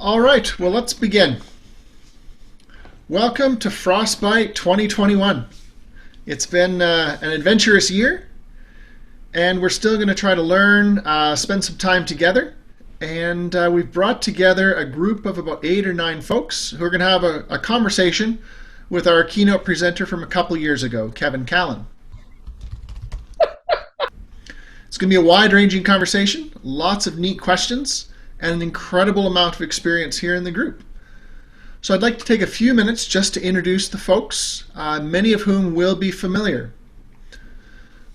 All right, well, let's begin. Welcome to Frostbite 2021. It's been an adventurous year, and we're still going to try to learn, spend some time together. And we've brought together a group of about 8 or 9 folks who are going to have a conversation with our keynote presenter from a couple years ago, Kevin Callan. It's going to be a wide-ranging conversation, lots of neat questions, and an incredible amount of experience here in the group. So I'd like to take a few minutes just to introduce the folks, many of whom will be familiar.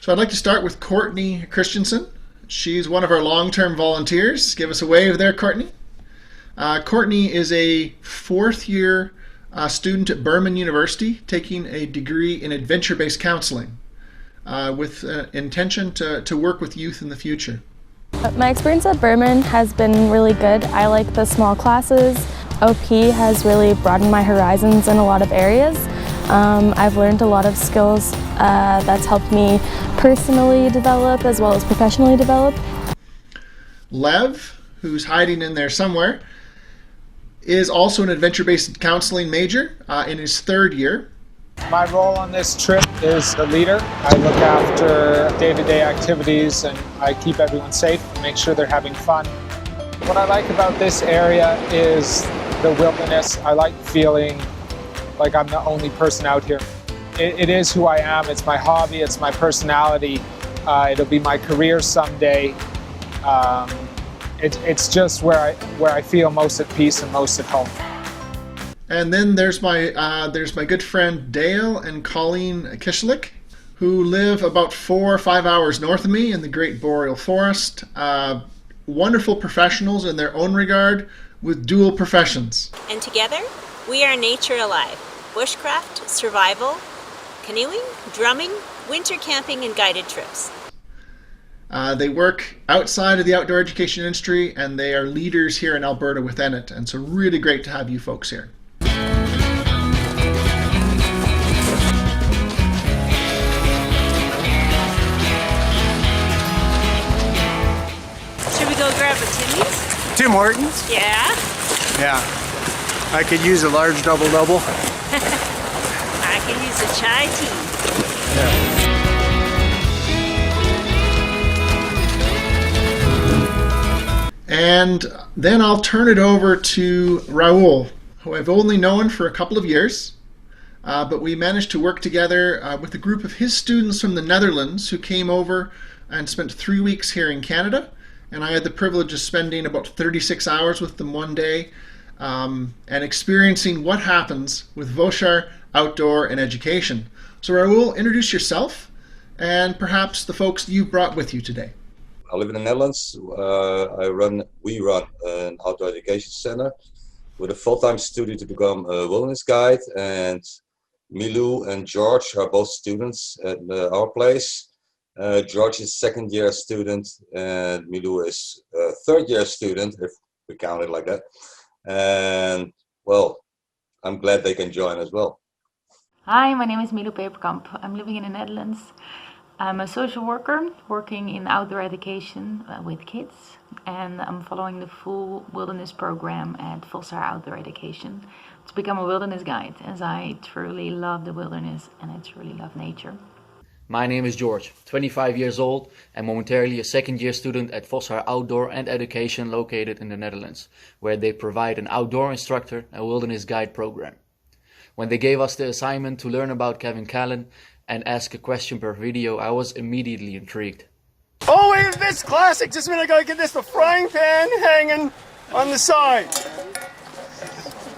So I'd like to start with Courtney Christensen. She's one of our long-term volunteers. Give us a wave there, Courtney. Courtney is a 4th-year student at Burman University, taking a degree in adventure-based counseling with intention to work with youth in the future. My experience at Burman has been really good. I like the small classes. OP has really broadened my horizons in a lot of areas. I've learned a lot of skills that's helped me personally develop as well as professionally develop. Lev, who's hiding in there somewhere, is also an adventure-based counseling major in his 3rd year. My role on this trip is a leader. I look after day-to-day activities and I keep everyone safe and make sure they're having fun. What I like about this area is the wilderness. I like feeling like I'm the only person out here. It is who I am. It's my hobby. It's my personality. It'll be my career someday. It's just where I feel most at peace and most at home. And then there's my good friend Dale and Colleen Kiselyk, who live about 4 or 5 hours north of me in the Great Boreal Forest. Wonderful professionals in their own regard with dual professions. And together, we are nature alive. Bushcraft, survival, canoeing, drumming, winter camping, and guided trips. They work outside of the outdoor education industry, and they are leaders here in Alberta within it. And so really great to have you folks here. Should we go grab a Timmy's? Tim Hortons? Yeah. Yeah. I could use a large double-double. I can use a chai tea. Yeah. And then I'll turn it over to Raoul, who I've only known for a couple of years, but we managed to work together with a group of his students from the Netherlands who came over and spent 3 weeks here in Canada. And I had the privilege of spending about 36 hours with them one day and experiencing what happens with Vauchar Outdoor and Education. So Raoul, introduce yourself and perhaps the folks you brought with you today. I live in the Netherlands. We run an outdoor education center with a full-time student to become a wilderness guide. And Milou and George are both students at our place. George is 2nd-year student and Milou is 3rd-year student, if we count it like that. And well, I'm glad they can join as well. Hi, my name is Milou Peperkamp. I'm living in the Netherlands. I'm a social worker working in outdoor education with kids, and I'm following the full wilderness program at Vauchar Outdoor Education to become a wilderness guide, as I truly love the wilderness and I truly love nature. My name is George, 25 years old and momentarily a 2nd-year student at Vauchar Outdoor and Education located in the Netherlands, where they provide an outdoor instructor and wilderness guide program. When they gave us the assignment to learn about Kevin Callan and ask a question per video, I was immediately intrigued. Oh, wait, this classic. Just a minute, I gotta get this, the frying pan hanging on the side.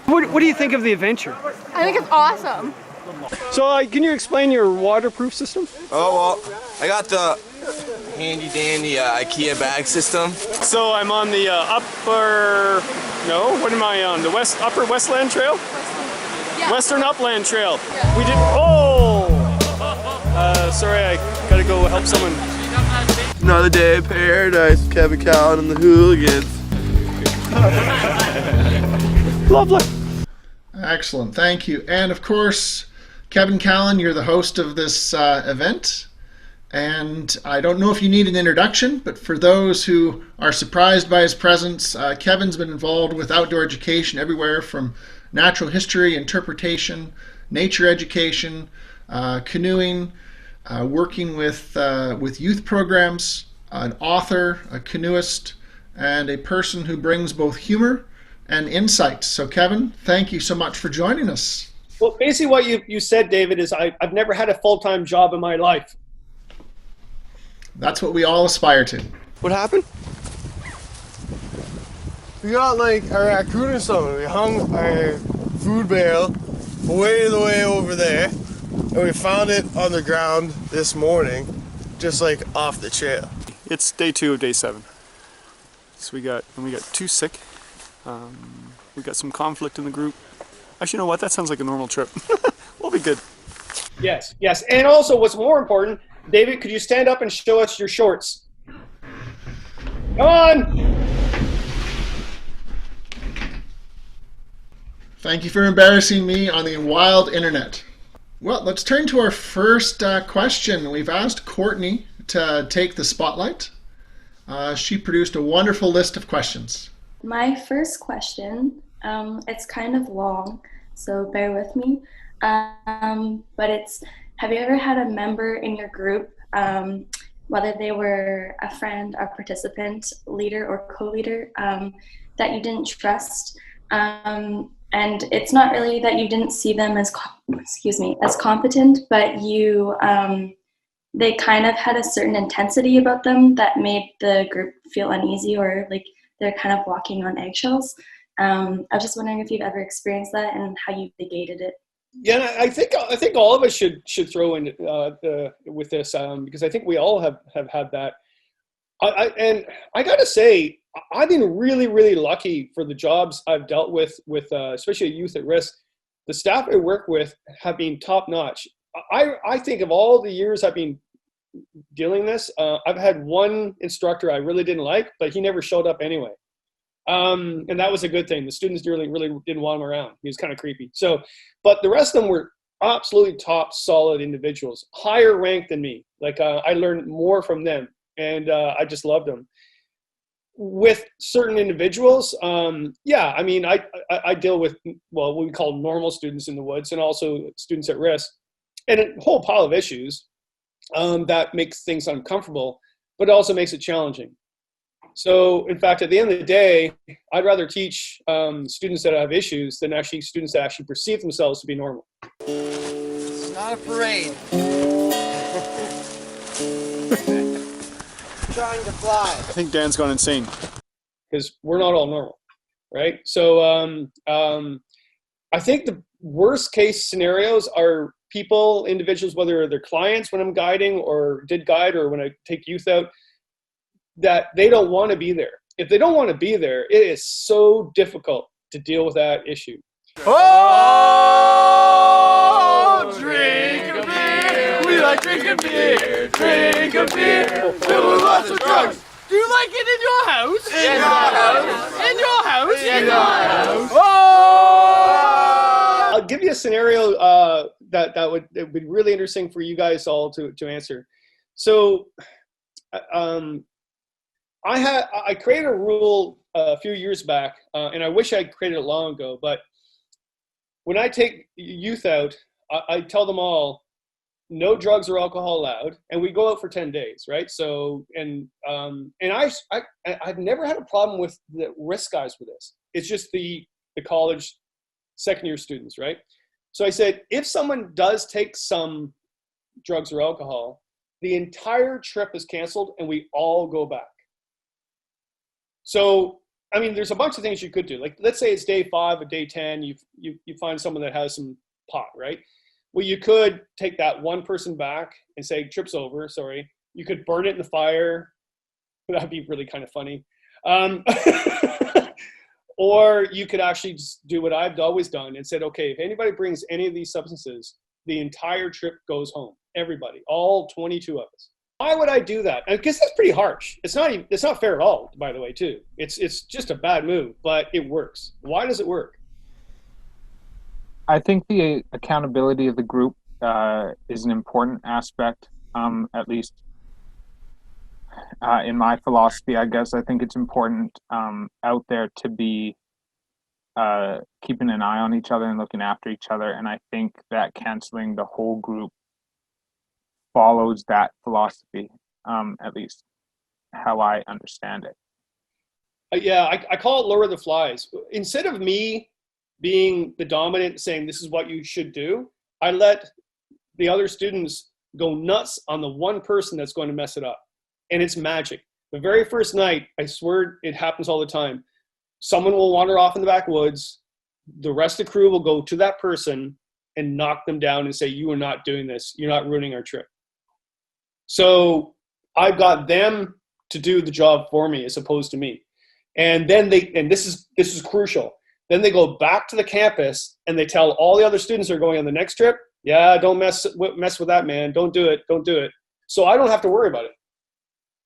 What do you think of the adventure? I think it's awesome. So, can you explain your waterproof system? Oh, well, I got the handy-dandy IKEA bag system. So, I'm on the what am I on? The upper Westland Trail? Yeah. Western Upland Trail. Yeah. We did, sorry, I gotta go help someone. Another day of paradise, Kevin Callan and the hooligans. Lovely. Excellent, thank you. And of course, Kevin Callan, you're the host of this event. And I don't know if you need an introduction, but for those who are surprised by his presence, Kevin's been involved with outdoor education everywhere from natural history, interpretation, nature education, canoeing, working with youth programs, an author, a canoeist, and a person who brings both humor and insight. So Kevin, thank you so much for joining us. Well, basically what you said, David, is I've never had a full-time job in my life. That's what we all aspire to. What happened? We got like a raccoon or something. We hung our food barrel way the way over there, and we found it on the ground this morning, just like off the trail. It's day 2 of day 7. So we got 2 sick. We got some conflict in the group. Actually, you know what? That sounds like a normal trip. We'll be good. Yes. And also, what's more important, David, could you stand up and show us your shorts? Come on! Thank you for embarrassing me on the wild internet. Well, let's turn to our first question. We've asked Courtney to take the spotlight. She produced a wonderful list of questions. My first question, it's kind of long, so bear with me. But it's, have you ever had a member in your group, whether they were a friend, a participant, leader, or co-leader, that you didn't trust? And it's not really that you didn't see them as, as competent, but they kind of had a certain intensity about them that made the group feel uneasy, or like they're kind of walking on eggshells. I was just wondering if you've ever experienced that and how you negated it. Yeah, I think all of us should throw in with this, because I think we all have had that. And I got to say, I've been really, really lucky for the jobs I've dealt with especially youth at risk. The staff I work with have been top notch. I think of all the years I've been dealing this, I've had one instructor I really didn't like, but he never showed up anyway. And that was a good thing. The students really didn't want him around. He was kind of creepy. So, but the rest of them were absolutely top, solid individuals, higher ranked than me. Like I learned more from them, and I just loved them. With certain individuals, yeah, I mean, I deal with, well, what we call normal students in the woods, and also students at risk, and a whole pile of issues that makes things uncomfortable, but it also makes it challenging. So, in fact, at the end of the day, I'd rather teach students that have issues than actually students that actually perceive themselves to be normal. It's not a parade. Trying to fly. I think Dan's gone insane. Because we're not all normal, right? So I think the worst case scenarios are individuals, whether they're clients when I'm guiding or did guide or when I take youth out, that they don't want to be there. If they don't want to be there, it is so difficult to deal with that issue. Oh, drink a beer. We like drinking beer. Drink a beer. Filled with lots of drugs. Do you like it in your house? In your house. In your house. In your house. Oh! I'll give you a scenario that would be really interesting for you guys all to answer. So, I created a rule a few years back, and I wish I'd created it long ago, but when I take youth out, I tell them all, no drugs or alcohol allowed, and we go out for 10 days, right? So, and I've never had a problem with the risk guys for this. It's just the college second year students, right? So I said, if someone does take some drugs or alcohol, the entire trip is canceled and we all go back. So, I mean, there's a bunch of things you could do. Like, let's say it's day 5 or day 10, you find someone that has some pot, right? Well, you could take that one person back and say, trip's over, sorry. You could burn it in the fire. That'd be really kind of funny. Or you could actually just do what I've always done and said, okay, if anybody brings any of these substances, the entire trip goes home. Everybody, all 22 of us. Why would I do that? I guess that's pretty harsh. It's not fair at all, by the way, too. It's just a bad move, but it works. Why does it work? I think the accountability of the group is an important aspect At least in my philosophy, I guess. I think it's important out there to be keeping an eye on each other and looking after each other. And I think that canceling the whole group follows that philosophy, at least how I understand it. Yeah, I call it lower the flies. Instead of me being the dominant saying this is what you should do, I let the other students go nuts on the one person that's going to mess it up. And it's magic. The very first night, I swear it happens all the time. Someone will wander off in the backwoods. The rest of the crew will go to that person and knock them down and say, you are not doing this. You're not ruining our trip. So I've got them to do the job for me as opposed to me. And then this is crucial. Then they go back to the campus and they tell all the other students who are going on the next trip, yeah, don't mess with that, man. Don't do it. Don't do it. So I don't have to worry about it,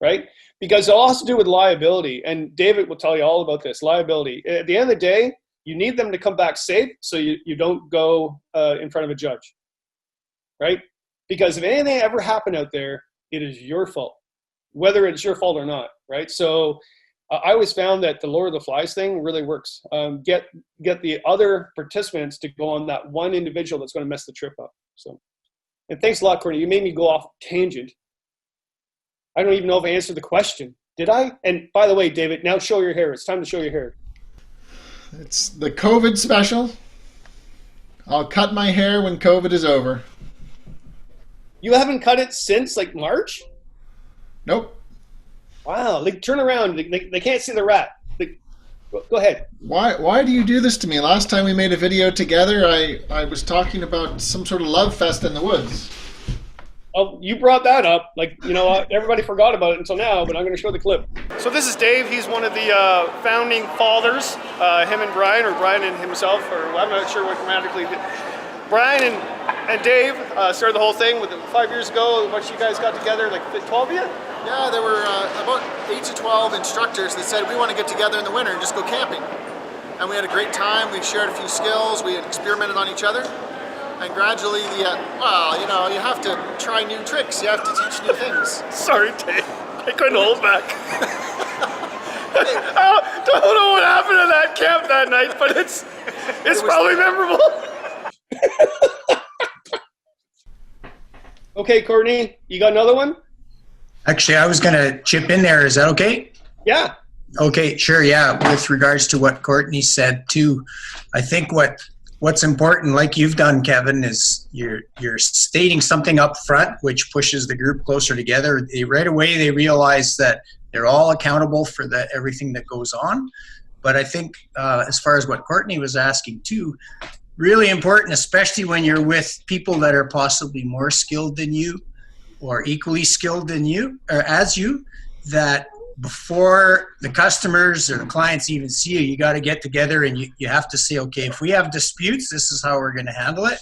right? Because it all has to do with liability. And David will tell you all about this, liability. At the end of the day, you need them to come back safe so you don't go in front of a judge, right? Because if anything ever happened out there, it is your fault, whether it's your fault or not, right? So I always found that the lower the flies thing really works. Get the other participants to go on that one individual that's going to mess the trip up. So, and thanks a lot, Courtney. You made me go off tangent. I don't even know if I answered the question. Did I? And by the way, David, now show your hair. It's time to show your hair. It's the COVID special. I'll cut my hair when COVID is over. You haven't cut it since like March? Nope. Wow. Like, turn around. They can't see the rat. Go ahead. Why do you do this to me? Last time we made a video together, I was talking about some sort of love fest in the woods. Oh, you brought that up. Like, you know, everybody forgot about it until now, but I'm going to show the clip. So this is Dave. He's one of the founding fathers. Him and Brian, or Brian and himself, or I'm not sure what grammatically. Brian and Dave started the whole thing 5 years ago. Once you guys got together, like 12 of you? Yeah, there were about 8 to 12 instructors that said we want to get together in the winter and just go camping. And we had a great time. We shared a few skills. We experimented on each other. And gradually, you have to try new tricks. You have to teach new things. Sorry, Dave. I couldn't hold back. I don't know what happened at that camp that night, but it's probably memorable. Okay, Courtney, you got another one? Actually, I was going to chip in there. Is that okay? Yeah. Okay, sure, yeah. With regards to what Courtney said, too, I think what's important, like you've done, Kevin, is you're stating something up front, which pushes the group closer together. Right away, they realize that they're all accountable for everything that goes on. But I think as far as what Courtney was asking, too, really important, especially when you're with people that are possibly more skilled than you or equally skilled than you, or as you, that before the customers or the clients even see you got to get together and you have to say, okay, if we have disputes, this is how we're going to handle it.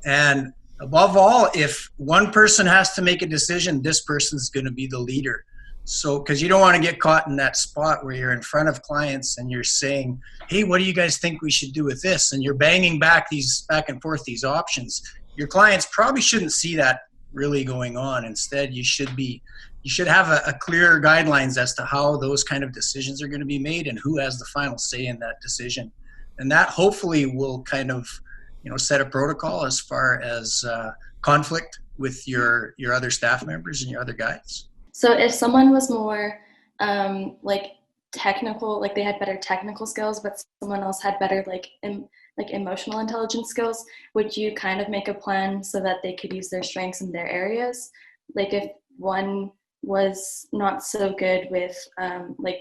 And above all, if one person has to make a decision, this person's going to be the leader. So, because you don't want to get caught in that spot where you're in front of clients and you're saying, hey, what do you guys think we should do with this? And you're banging back and forth these options. Your clients probably shouldn't see that really going on. Instead, you should have a clear guidelines as to how those kind of decisions are going to be made and who has the final say in that decision. And that hopefully will kind of, set a protocol as far as conflict with your other staff members and your other guides. So if someone was more technical, like they had better technical skills, but someone else had better emotional intelligence skills, would you kind of make a plan so that they could use their strengths in their areas? Like if one was not so good with the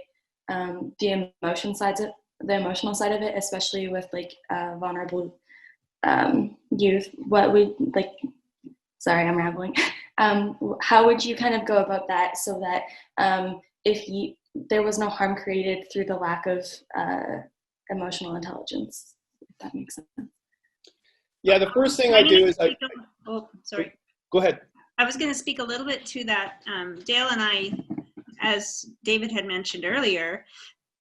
emotional side of it, especially with vulnerable youth, what would sorry, I'm rambling. How would you kind of go about that so that there was no harm created through the lack of emotional intelligence, if that makes sense? Yeah, the first thing I do is sorry. Go ahead. I was going to speak a little bit to that. Dale and I, as David had mentioned earlier,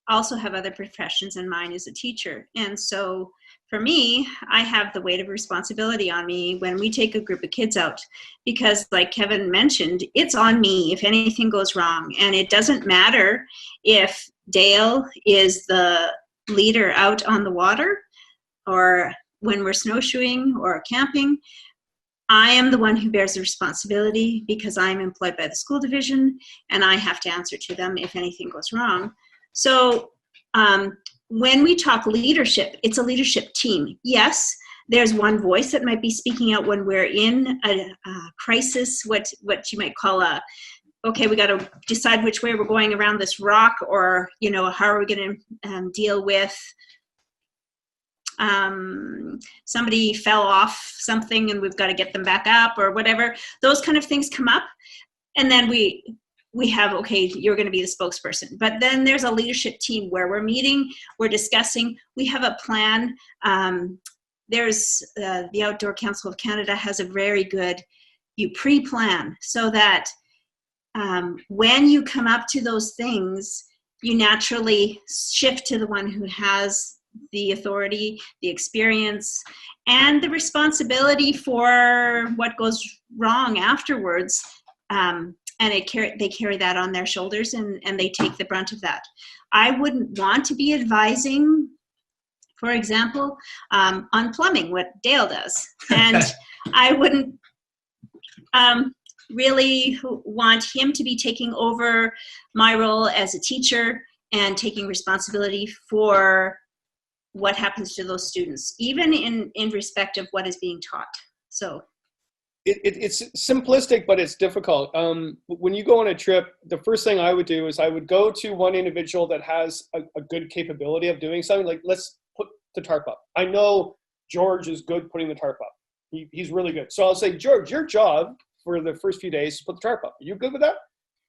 also have other professions, and mine is a teacher. And so for me, I have the weight of responsibility on me when we take a group of kids out, because like Kevin mentioned, it's on me if anything goes wrong. And it doesn't matter if Dale is the leader out on the water or when we're snowshoeing or camping. I am the one who bears the responsibility because I'm employed by the school division and I have to answer to them if anything goes wrong. So when we talk leadership, it's a leadership team. Yes, there's one voice that might be speaking out when we're in a crisis, what you might call okay, we got to decide which way we're going around this rock, or, how are we going to deal with somebody fell off something and we've got to get them back up or whatever. Those kind of things come up. And then we have, okay, you're going to be the spokesperson. But then there's a leadership team where we're meeting, we're discussing, we have a plan. There's the Outdoor Council of Canada has a very good, you pre-plan so that when you come up to those things, you naturally shift to the one who has the authority, the experience, and the responsibility for what goes wrong afterwards. And they carry that on their shoulders, and they take the brunt of that. I wouldn't want to be advising, for example, on plumbing, what Dale does. And I wouldn't really want him to be taking over my role as a teacher and taking responsibility for what happens to those students, even in respect of what is being taught. So it's simplistic, but it's difficult. When you go on a trip, the first thing I would do is I would go to one individual that has a good capability of doing something, like let's put the tarp up. I know George is good putting the tarp up. He's really good. So I'll say, George, your job for the first few days is to put the tarp up. Are you good with that?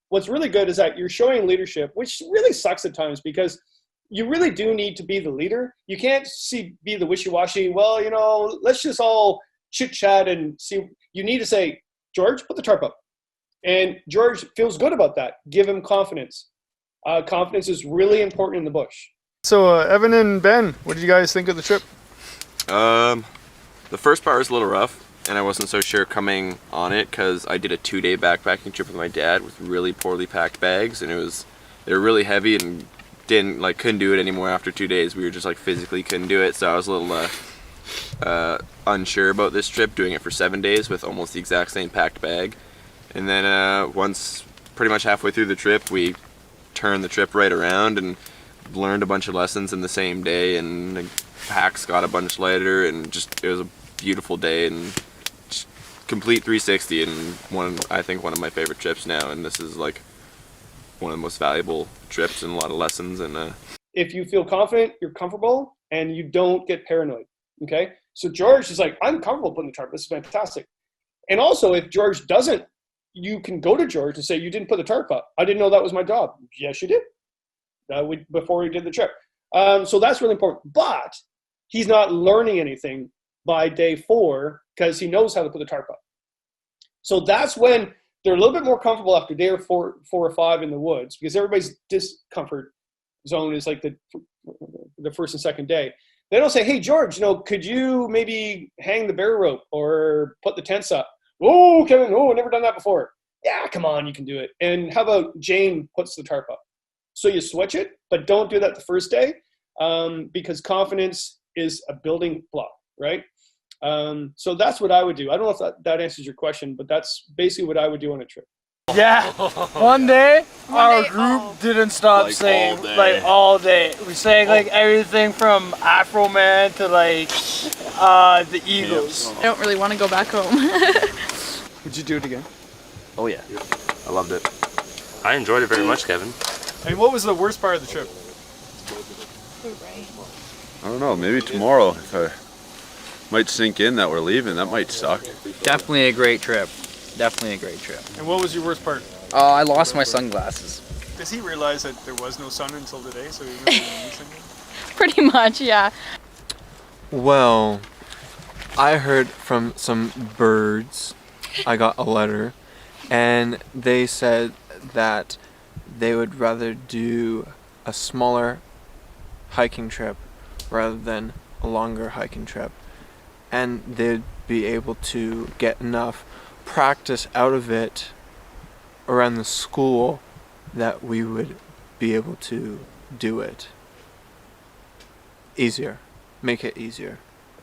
What's really good is that you're showing leadership, which really sucks at times because you really do need to be the leader. You can't be the wishy-washy, well, let's just all chit-chat and see. You need to say, George, put the tarp up. And George feels good about that. Give him confidence. Confidence is really important in the bush. So Evan and Ben, what did you guys think of the trip? The first part was a little rough, and I wasn't so sure coming on it because I did a 2-day backpacking trip with my dad with really poorly packed bags, and they were really heavy and couldn't do it anymore after 2 days. We were just physically couldn't do it, so I was a little unsure about this trip, doing it for 7 days with almost the exact same packed bag. And then once pretty much halfway through the trip, we turned the trip right around and learned a bunch of lessons in the same day, and the packs got a bunch lighter, and it was a beautiful day and just complete 360, and I think one of my favorite trips now, and this is one of the most valuable trips and a lot of lessons. And if you feel confident, you're comfortable, and you don't get paranoid. Okay, so George is like, I'm comfortable putting the tarp. This is fantastic. And also, if George doesn't, you can go to George and say, you didn't put the tarp up. I didn't know that was my job. Yes, you did. Before we did the trip. So that's really important. But he's not learning anything by day 4 because he knows how to put the tarp up. So that's when they're a little bit more comfortable after day 4 or 5 in the woods, because everybody's discomfort zone is like the first and second day. They don't say, hey, George, could you maybe hang the bear rope or put the tents up? Oh, Kevin, I've never done that before. Yeah, come on, you can do it. And how about Jane puts the tarp up? So you switch it, but don't do that the first day because confidence is a building block, right? So that's what I would do. I don't know if that answers your question, but that's basically what I would do on a trip. Yeah, one day our group didn't stop saying all day. We sang everything from Afro Man to the Eagles. I don't really want to go back home. Would you do it again? Oh yeah, I loved it. I enjoyed it very much, Kevin. And what was the worst part of the trip? I don't know, maybe tomorrow if I might sink in that we're leaving, that might suck. Definitely a great trip. Definitely a great trip. And what was your worst part? I lost my sunglasses. Does he realize that there was no sun until today, so he really didn't use anything? Pretty much, yeah. Well, I heard from some birds. I got a letter, and they said that they would rather do a smaller hiking trip rather than a longer hiking trip, and they'd be able to get enough practice out of it around the school that we would be able to do it easier, make it easier.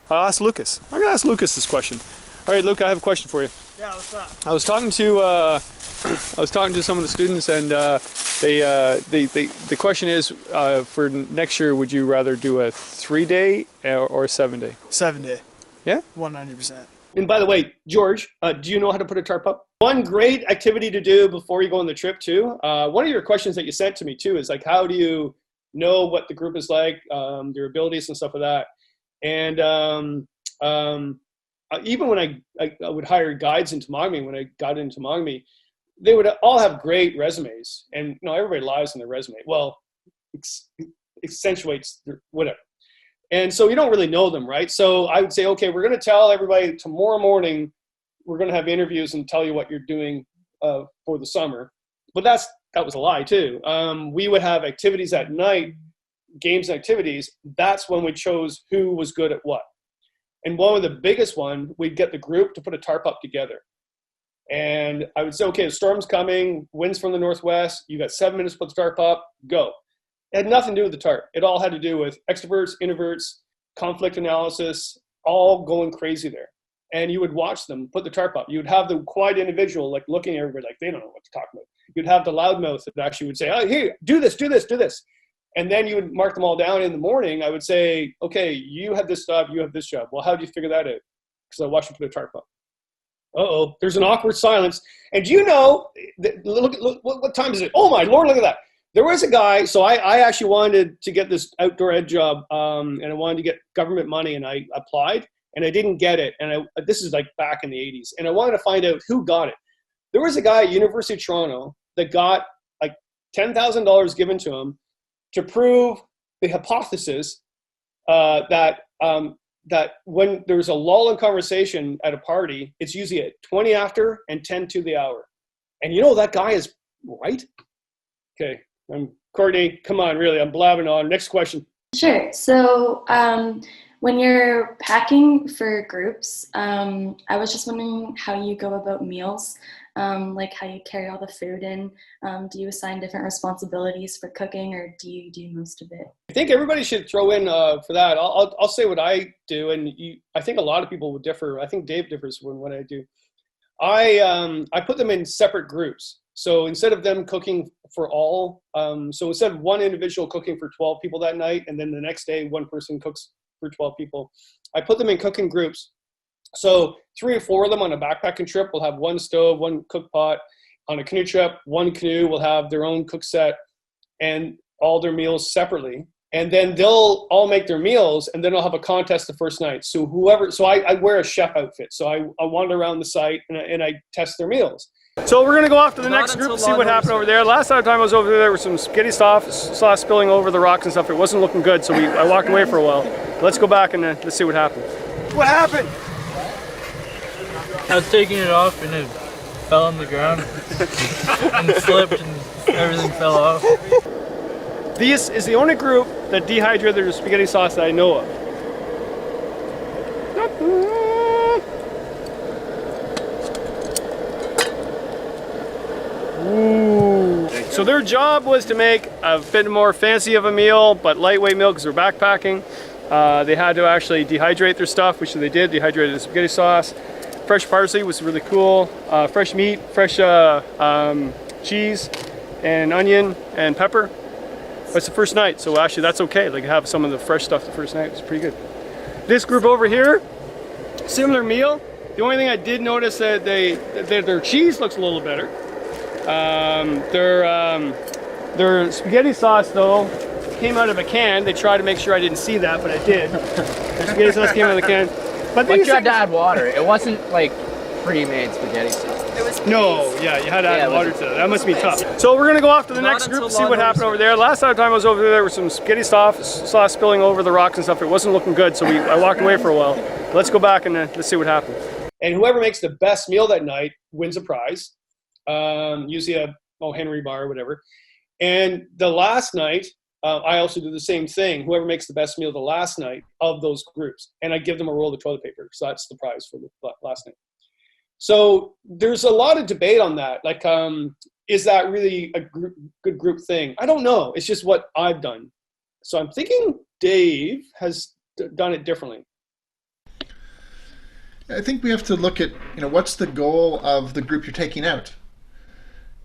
I'll ask Lucas. I'm gonna ask Lucas this question. All right, Luke, I have a question for you. Yeah, what's up? I was talking to some of the students, and the question is, for next year, would you rather do a 3-day or a 7-day? 7-day. Yeah? 100%. And by the way, George, do you know how to put a tarp up? One great activity to do before you go on the trip too. One of your questions that you sent to me too is like, how do you know what the group is like, their abilities and stuff like that? And even when I would hire guides in Temagami, when I got into Temagami, they would all have great resumes, and everybody lies in their resume. Well, accentuates whatever. And so you don't really know them, right? So I would say, okay, we're going to tell everybody tomorrow morning, we're going to have interviews and tell you what you're doing for the summer. But that was a lie too. We would have activities at night, games and activities. That's when we chose who was good at what. And one of the biggest one, we'd get the group to put a tarp up together. And I would say, okay, the storm's coming, winds from the northwest, you got 7 minutes to put the tarp up, go. It had nothing to do with the tarp. It all had to do with extroverts, introverts, conflict analysis, all going crazy there. And you would watch them put the tarp up. You would have the quiet individual like looking at everybody like they don't know what to talk about. You'd have the loudmouth that actually would say, oh, here, do this, do this, do this. And then you would mark them all down in the morning. I would say, okay, you have this job, you have this job. Well, how did you figure that out? Because I watched you put a tarp up. Uh-oh, there's an awkward silence. And look, what time is it? Oh my Lord, look at that. There was a guy, so I actually wanted to get this outdoor ed job, and I wanted to get government money, and I applied, and I didn't get it. And this is like back in the 80s, and I wanted to find out who got it. There was a guy at University of Toronto that got like $10,000 given to him to prove the hypothesis that when there's a lull in conversation at a party, it's usually at 20 after and 10 to the hour. And that guy is right. Okay, Courtney, come on, really, I'm blabbing on. Next question. Sure. So when you're packing for groups, I was just wondering how you go about meals, like how you carry all the food in. Do you assign different responsibilities for cooking, or do you do most of it? I think everybody should throw in for that. I'll say what I do, and I think a lot of people would differ. I think Dave differs from what I do. I put them in separate groups. So instead of them cooking for all, so instead of one individual cooking for 12 people that night, and then the next day one person cooks for 12 people, I put them in cooking groups. So 3 or 4 of them on a backpacking trip will have one stove, one cook pot. On a canoe trip, one canoe will have their own cook set and all their meals separately. And then they'll all make their meals, and then I'll have a contest the first night. So I wear a chef outfit. So I wander around the site and I test their meals. So we're going to go off to the next group and see what happened over there. Last time I was over there was some spaghetti sauce spilling over the rocks and stuff. It wasn't looking good, so I walked away for a while. Let's go back and let's see what happened. What happened? I was taking it off and it fell on the ground and slipped and everything fell off. This is the only group that dehydrated their spaghetti sauce that I know of. Ooh. So their job was to make a bit more fancy of a meal, but lightweight meal because they're backpacking. They had to actually dehydrate their stuff, which they did. Dehydrated the spaghetti sauce. Fresh parsley was really cool. Fresh meat, fresh cheese, and onion and pepper. But it's the first night, so actually that's okay. Like have some of the fresh stuff the first night. It's pretty good. This group over here, similar meal. The only thing I did notice that their cheese looks a little better. Their spaghetti sauce though came out of a can. They tried to make sure I didn't see that, but I did. Their spaghetti sauce came out of the can. But you had to add water. It wasn't like pre-made spaghetti sauce. It was you had to add water to it. That must be tough. So we're gonna go off to the next group and see what happened over there. Last time I was over there was some spaghetti sauce spilling over the rocks and stuff. It wasn't looking good, so I walked away for a while. Let's go back and let's see what happened. And whoever makes the best meal that night wins a prize. Usually a Henry bar or whatever. And the last night, I also do the same thing. Whoever makes the best meal the last night of those groups, and I give them a roll of toilet paper. So that's the prize for the last night. So there's a lot of debate on that. Like, is that really a good group thing? I don't know. It's just what I've done. So I'm thinking Dave has done it differently. I think we have to look at, what's the goal of the group you're taking out?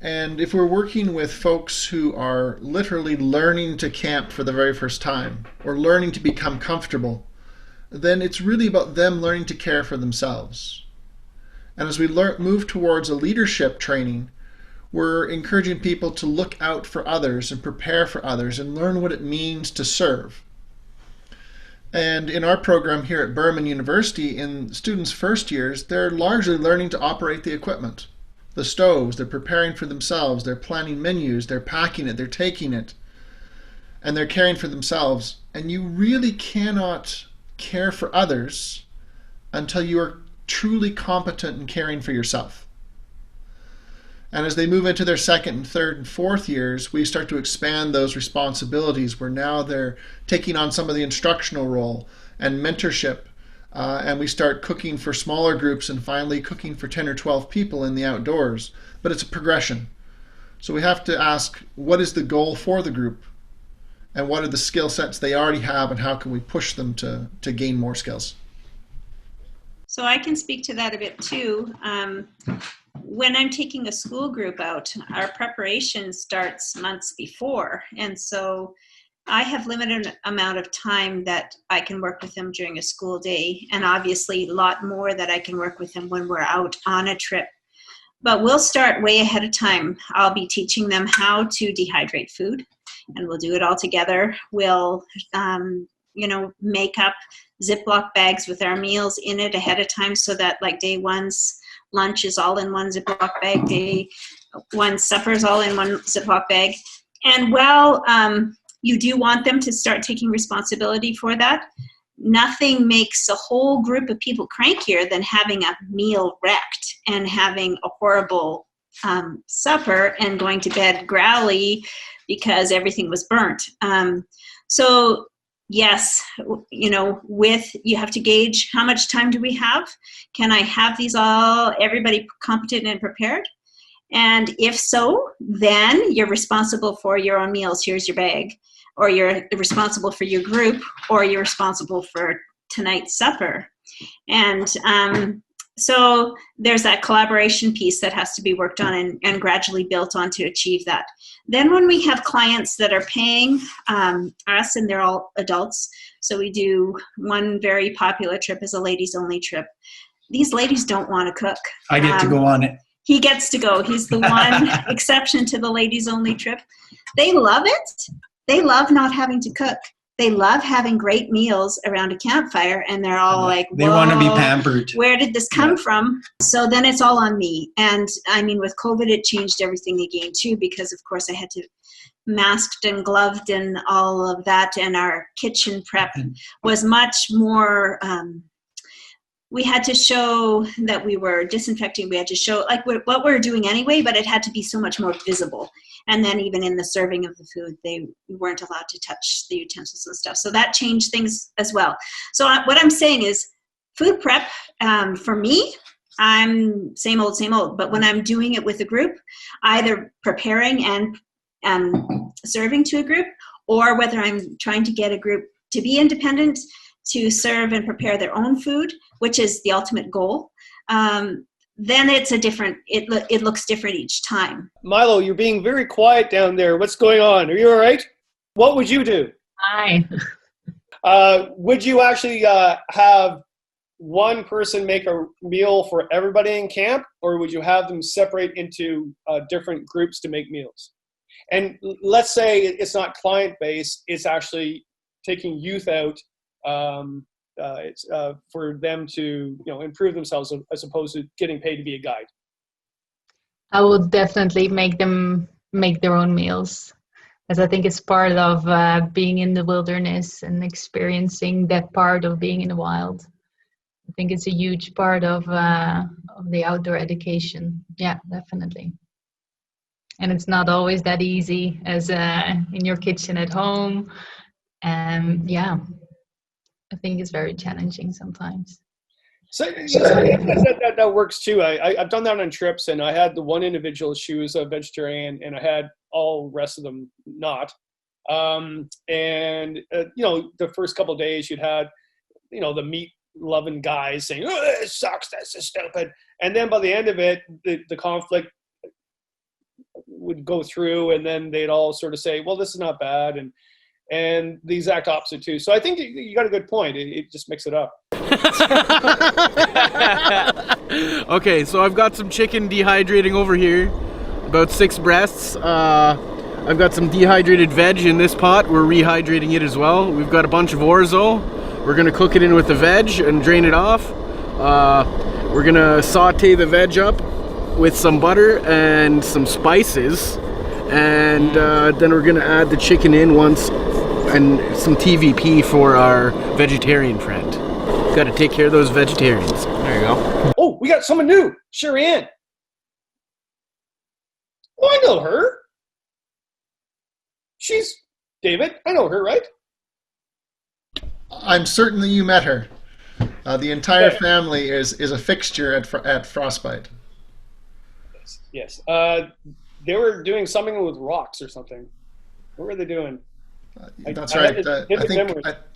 And if we're working with folks who are literally learning to camp for the very first time or learning to become comfortable, then it's really about them learning to care for themselves. And as we move towards a leadership training, we're encouraging people to look out for others and prepare for others and learn what it means to serve. And in our program here at Burman University, in students' first years, they're largely learning to operate the equipment. The stoves, they're preparing for themselves, they're planning menus, they're packing it, they're taking it, and they're caring for themselves. And you really cannot care for others until you are truly competent in caring for yourself. And as they move into their second and third and fourth years, we start to expand those responsibilities where now they're taking on some of the instructional role and mentorship. And we start cooking for smaller groups and finally cooking for 10 or 12 people in the outdoors. But it's a progression. So we have to ask, what is the goal for the group? And what are the skill sets they already have, and how can we push them to gain more skills? So I can speak to that a bit too. When I'm taking a school group out, our preparation starts months before. And so I have limited amount of time that I can work with them during a school day, and obviously a lot more that I can work with them when we're out on a trip. But we'll start way ahead of time. I'll be teaching them how to dehydrate food, and we'll do it all together. We'll, make up Ziploc bags with our meals in it ahead of time so that like day one's lunch is all in one Ziploc bag, day one's supper is all in one Ziploc bag. And while you do want them to start taking responsibility for that, nothing makes a whole group of people crankier than having a meal wrecked and having a horrible supper and going to bed growly because everything was burnt. So yes, you have to gauge how much time do we have? Can I have everybody competent and prepared? And if so, then you're responsible for your own meals. Here's your bag. Or you're responsible for your group, or you're responsible for tonight's supper. And so there's that collaboration piece that has to be worked on and gradually built on to achieve that. Then when we have clients that are paying us, and they're all adults, so we do one very popular trip is a ladies only trip. These ladies don't want to cook. I get to go on it. He gets to go. He's the one exception to the ladies only trip. They love it. They love not having to cook. They love having great meals around a campfire, and they're all like, whoa, they want to be pampered. Where did this come from? So then it's all on me. And I mean, with COVID, it changed everything again too, because of course I had to masked and gloved and all of that. And our kitchen prep was much more, we had to show that we were disinfecting. We had to show like what we're doing anyway, but it had to be so much more visible. And then even in the serving of the food, we weren't allowed to touch the utensils and stuff. So that changed things as well. So what I'm saying is food prep, for me, I'm same old. But when I'm doing it with a group, either preparing and serving to a group, or whether I'm trying to get a group to be independent, to serve and prepare their own food, which is the ultimate goal, then it's it looks different each time. Milo, you're being very quiet down there. What's going on? Are you all right? What would you do? Hi. Would you actually have one person make a meal for everybody in camp, or would you have them separate into different groups to make meals? And let's say it's not client-based, it's actually taking youth out for them to improve themselves as opposed to getting paid to be a guide. I would definitely make them make their own meals, as I think it's part of being in the wilderness and experiencing that part of being in the wild. I think it's a huge part of the outdoor education. Yeah, definitely. And it's not always that easy as in your kitchen at home. Yeah, I think it's very challenging sometimes. So that works too. I've done that on trips, and I had the one individual, she was a vegetarian, and I had all the rest of them not. The first couple of days you'd had, the meat loving guys saying, "Oh, it sucks, that's so stupid." And then by the end of it, the conflict would go through, and then they'd all sort of say, "Well, this is not bad," and the exact opposite too. So I think you got a good point. It just mix it up. Okay, so I've got some chicken dehydrating over here, about 6 breasts. I've got some dehydrated veg in this pot. We're rehydrating it as well. We've got a bunch of orzo. We're gonna cook it in with the veg and drain it off. We're gonna saute the veg up with some butter and some spices, and then we're gonna add the chicken in once, and some TVP for our vegetarian friend. Got to take care of those vegetarians. There you go. Oh, we got someone new. Sherry-Ann. Oh, I know her. She's David. I know her, right? I'm certain that you met her. The entire family is a fixture at Frostbite. Yes. They were doing something with rocks or something. What were they doing? That's right.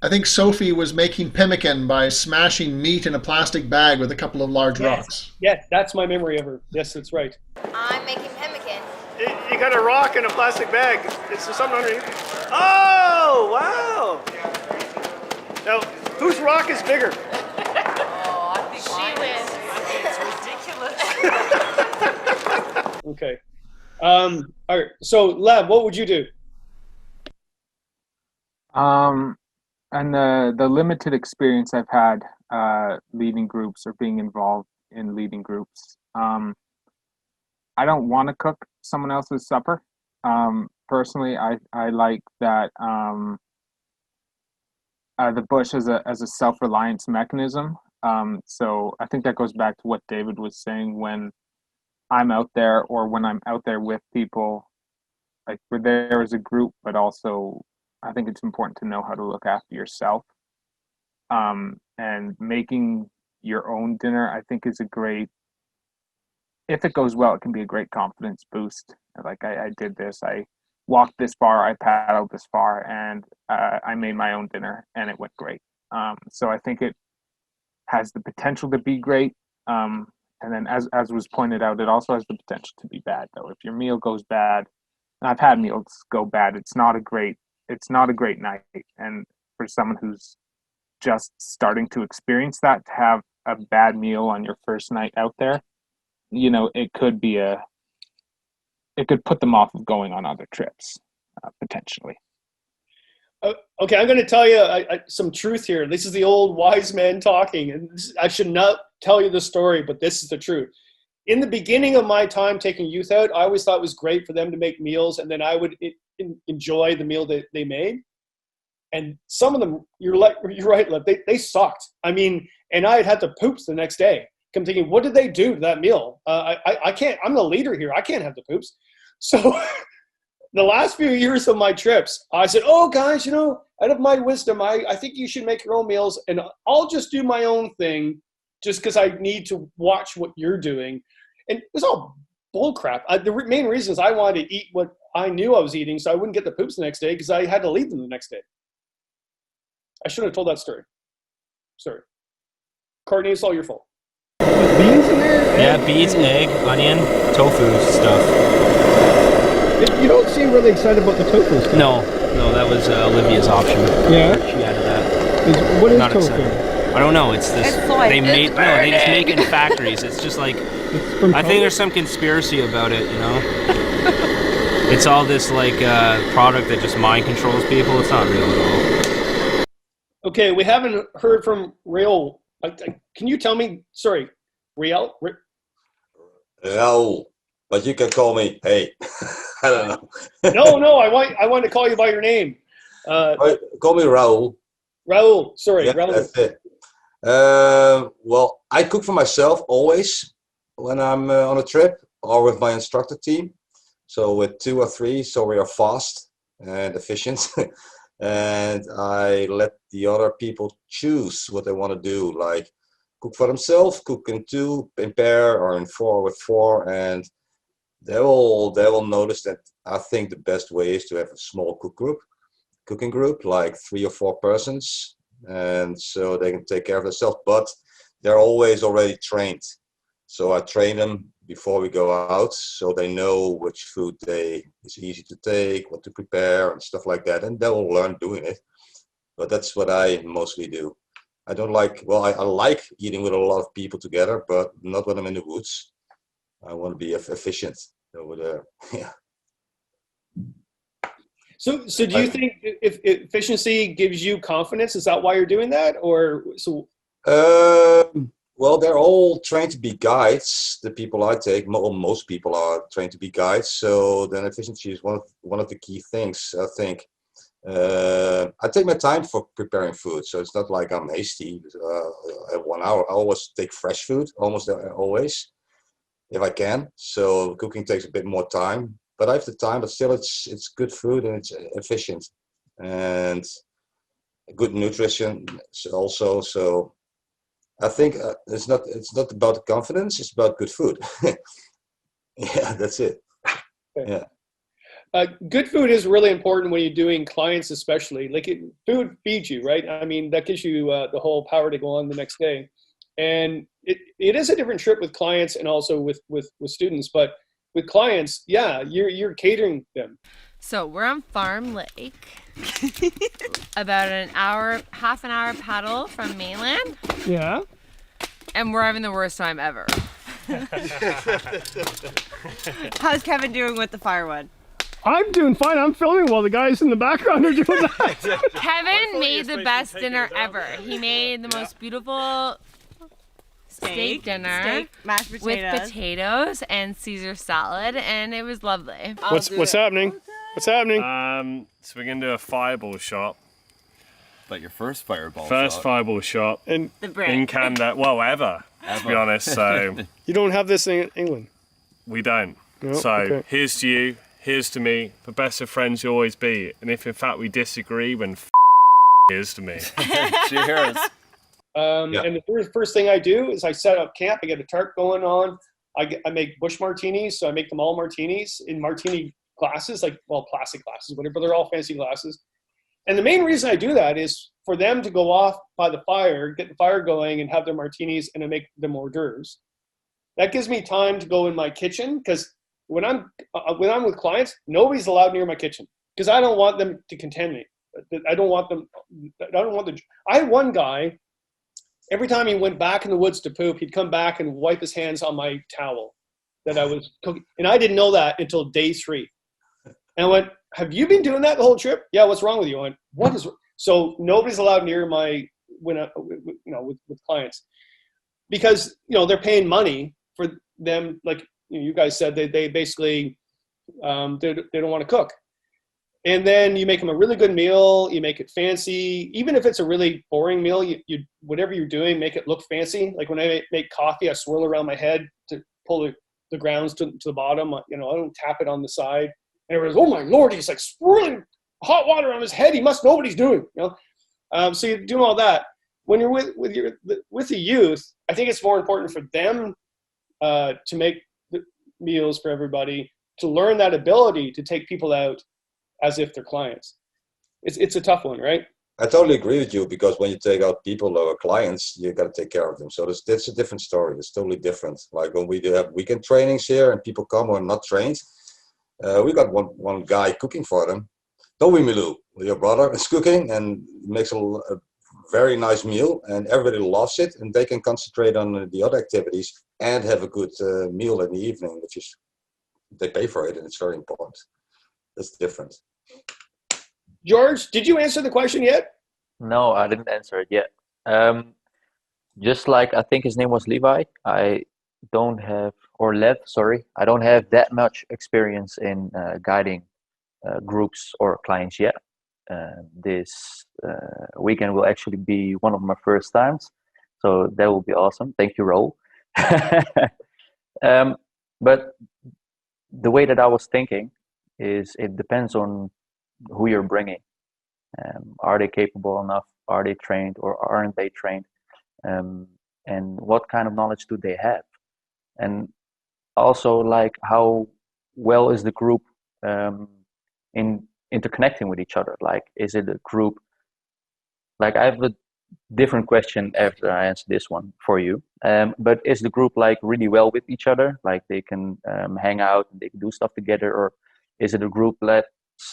I think Sophie was making pemmican by smashing meat in a plastic bag with a couple of large rocks. Yes, that's my memory of her. Yes, that's right. I'm making pemmican. You got a rock in a plastic bag. Is there something underneath? Oh, wow. Now, whose rock is bigger? Oh, I think she wins. It's ridiculous. Okay. All right. So, Lev, what would you do? And the limited experience I've had leading groups or being involved in leading groups, I don't want to cook someone else's supper. Personally, I like that the bush as a self-reliance mechanism. So I think that goes back to what David was saying. When I'm out there, or when I'm out there with people, like we're there as a group, but also I think it's important to know how to look after yourself. And making your own dinner, I think, is a great, if it goes well, it can be a great confidence boost. Like I did this, I walked this far, I paddled this far, and I made my own dinner, and it went great. So I think it has the potential to be great. And then as was pointed out, it also has the potential to be bad, though. If your meal goes bad, and I've had meals go bad, it's not a great night. And for someone who's just starting to experience that, to have a bad meal on your first night out there, it could put them off of going on other trips, potentially. Okay, I'm going to tell you some truth here. This is the old wise man talking, and I should not tell you the story, but this is the truth. In the beginning of my time taking youth out, I always thought it was great for them to make meals, and then I would enjoy the meal that they made. And some of them, you're right, Lev, they sucked. I mean, and I had to poops the next day. I'm thinking, what did they do to that meal? I can't. I'm the leader here. I can't have the poops. So the last few years of my trips, I said, oh, guys, out of my wisdom, I think you should make your own meals, and I'll just do my own thing just because I need to watch what you're doing. And it was all bull crap. The main reason is I wanted to eat what I knew I was eating, so I wouldn't get the poops the next day because I had to leave them the next day. I shouldn't have told that story. Sorry. Courtney, it's all your fault. Beans in there? Yeah, beans, egg, onion, tofu stuff. You don't seem really excited about the tofu stuff. No, that was Olivia's option. Yeah? She added that. What is Not tofu? Excited. I don't know. It's this. They just make it in factories. It's just like, I think there's some conspiracy about it, It's all this product that just mind controls people. It's not real at all. Okay, we haven't heard from Raoul. Can you tell me? Sorry, Raoul. Raoul, but you can call me. Hey, I don't know. No. I want to call you by your name. Call me Raoul. Raoul. Sorry, yeah, Raoul. That's it. Well, I cook for myself always when I'm on a trip or with my instructor team. So with 2 or 3, so we are fast and efficient. And I let the other people choose what they want to do, like cook for themselves, cook in 2, in pair, or in 4 with 4, and they will notice that I think the best way is to have a small cooking group, like 3 or 4 persons, and so they can take care of themselves. But they're always already trained, so I train them before we go out, so they know which food is easy to take, what to prepare, and stuff like that, and they will learn doing it. But that's what I mostly do. I don't like, well, I like eating with a lot of people together, but not when I'm in the woods. I want to be efficient over there. Yeah. So do you think if efficiency gives you confidence, is that why you're doing that, or so? Well, they're all trained to be guides. The people I take, most people are trained to be guides. So then efficiency is one of the key things, I think. I take my time for preparing food, so it's not like I'm hasty. At 1 hour, I always take fresh food, almost always, if I can. So cooking takes a bit more time, but I have the time. But still, it's good food and it's efficient and good nutrition also. So I think it's not about confidence. It's about good food. Yeah, that's it. Yeah. Good food is really important when you're doing clients, especially. Like food feeds you, right? I mean, that gives you the whole power to go on the next day. And it is a different trip with clients and also with students. But with clients, yeah, you're catering them. So we're on Farm Lake, about half an hour paddle from mainland. Yeah. And we're having the worst time ever. How's Kevin doing with the firewood? I'm doing fine. I'm filming while the guys in the background are doing that. Kevin made the best dinner ever. He made the most beautiful steak dinner, mashed potatoes, with potatoes and Caesar salad, and it was lovely. What's happening? What's happening? So we're gonna do a fireball shot. But your first fireball Fireball shot in Canada, well, ever, to be honest. So you don't have this in England. We don't. No, so okay. Here's to you, here's to me. The best of friends you always be. And if in fact we disagree, then here's to me. Cheers. And the first thing I do is I set up camp. I get a tarp going on. I make bush martinis, so I make them all martinis in martini glasses, plastic glasses, whatever. But they're all fancy glasses. And the main reason I do that is for them to go off by the fire, get the fire going, and have their martinis, and I make them hors d'oeuvres. That gives me time to go in my kitchen, because when I'm with clients, nobody's allowed near my kitchen because I don't want them to contaminate. I had one guy. Every time he went back in the woods to poop, he'd come back and wipe his hands on my towel that I was cooking. And I didn't know that until day 3. And I went, have you been doing that the whole trip? Yeah, what's wrong with you? I went, what is, so nobody's allowed near with clients because, they're paying money for them. Like you guys said, they basically, they don't want to cook. And then you make them a really good meal. You make it fancy. Even if it's a really boring meal, you whatever you're doing, make it look fancy. Like when I make coffee, I swirl around my head to pull the grounds to the bottom. I don't tap it on the side. And everyone's, oh my Lord, he's like swirling hot water on his head. He must know what he's doing. So you're doing all that. When you're with the youth, I think it's more important for them to make the meals for everybody, to learn that ability to take people out as if they're clients. It's a tough one, right? I totally agree with you, because when you take out people or clients, you got to take care of them. So that's a different story. It's totally different. Like when we do have weekend trainings here and people come who are not trained, we got one guy cooking for them. Don't we, Milou? Your brother is cooking and makes a very nice meal, and everybody loves it, and they can concentrate on the other activities and have a good meal in the evening, which is, they pay for it, and it's very important. That's different. George, did you answer the question yet? No, I didn't answer it yet. Just like, I think his name was Levi, I don't have that much experience in guiding groups or clients yet. This weekend will actually be one of my first times, so that will be awesome. Thank you, Raoul. But the way that I was thinking is it depends on who you're bringing. Are they capable enough? Are they trained or aren't they trained? And what kind of knowledge do they have? And also, like, how well is the group in interconnecting with each other? Like, is it a group? Like, I have a different question after I answer this one for you. But is the group like really well with each other? Like they can hang out and they can do stuff together, or is it a group that's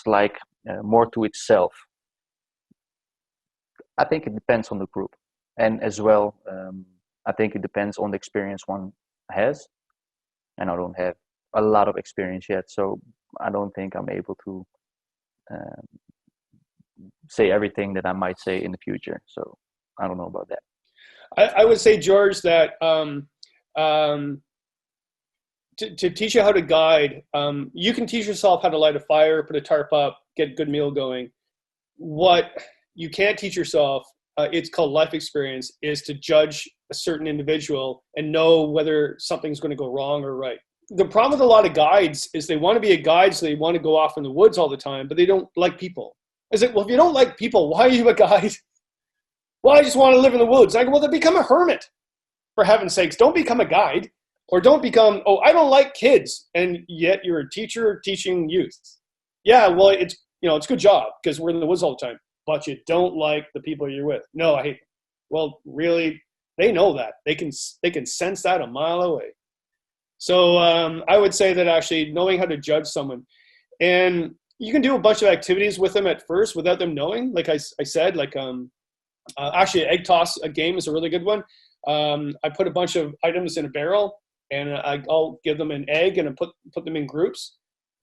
like more to itself? I think it depends on the group, and as well, I think it depends on the experience one has. And I don't have a lot of experience yet, so I don't think I'm able to say everything that I might say in the future. So I don't know about that. I would say, George, that to teach you how to guide, you can teach yourself how to light a fire, put a tarp up, get a good meal going. What you can't teach yourself, it's called life experience, is to judge a certain individual and know whether something's going to go wrong or right. The problem with a lot of guides is they want to be a guide, so they want to go off in the woods all the time, but they don't like people. I said, well, if you don't like people, why are you a guide? Well, I just want to live in the woods. I go, well, then become a hermit, for heaven's sakes. Don't become a guide, or don't become, oh, I don't like kids, and yet you're a teacher teaching youth. Yeah, well, it's a good job because we're in the woods all the time, but you don't like the people you're with. No, I hate them. Well, really, they know that. They can sense that a mile away. So I would say that actually knowing how to judge someone, and you can do a bunch of activities with them at first without them knowing. Like I said, like actually egg toss a game is a really good one. I put a bunch of items in a barrel, and I'll give them an egg and I put them in groups.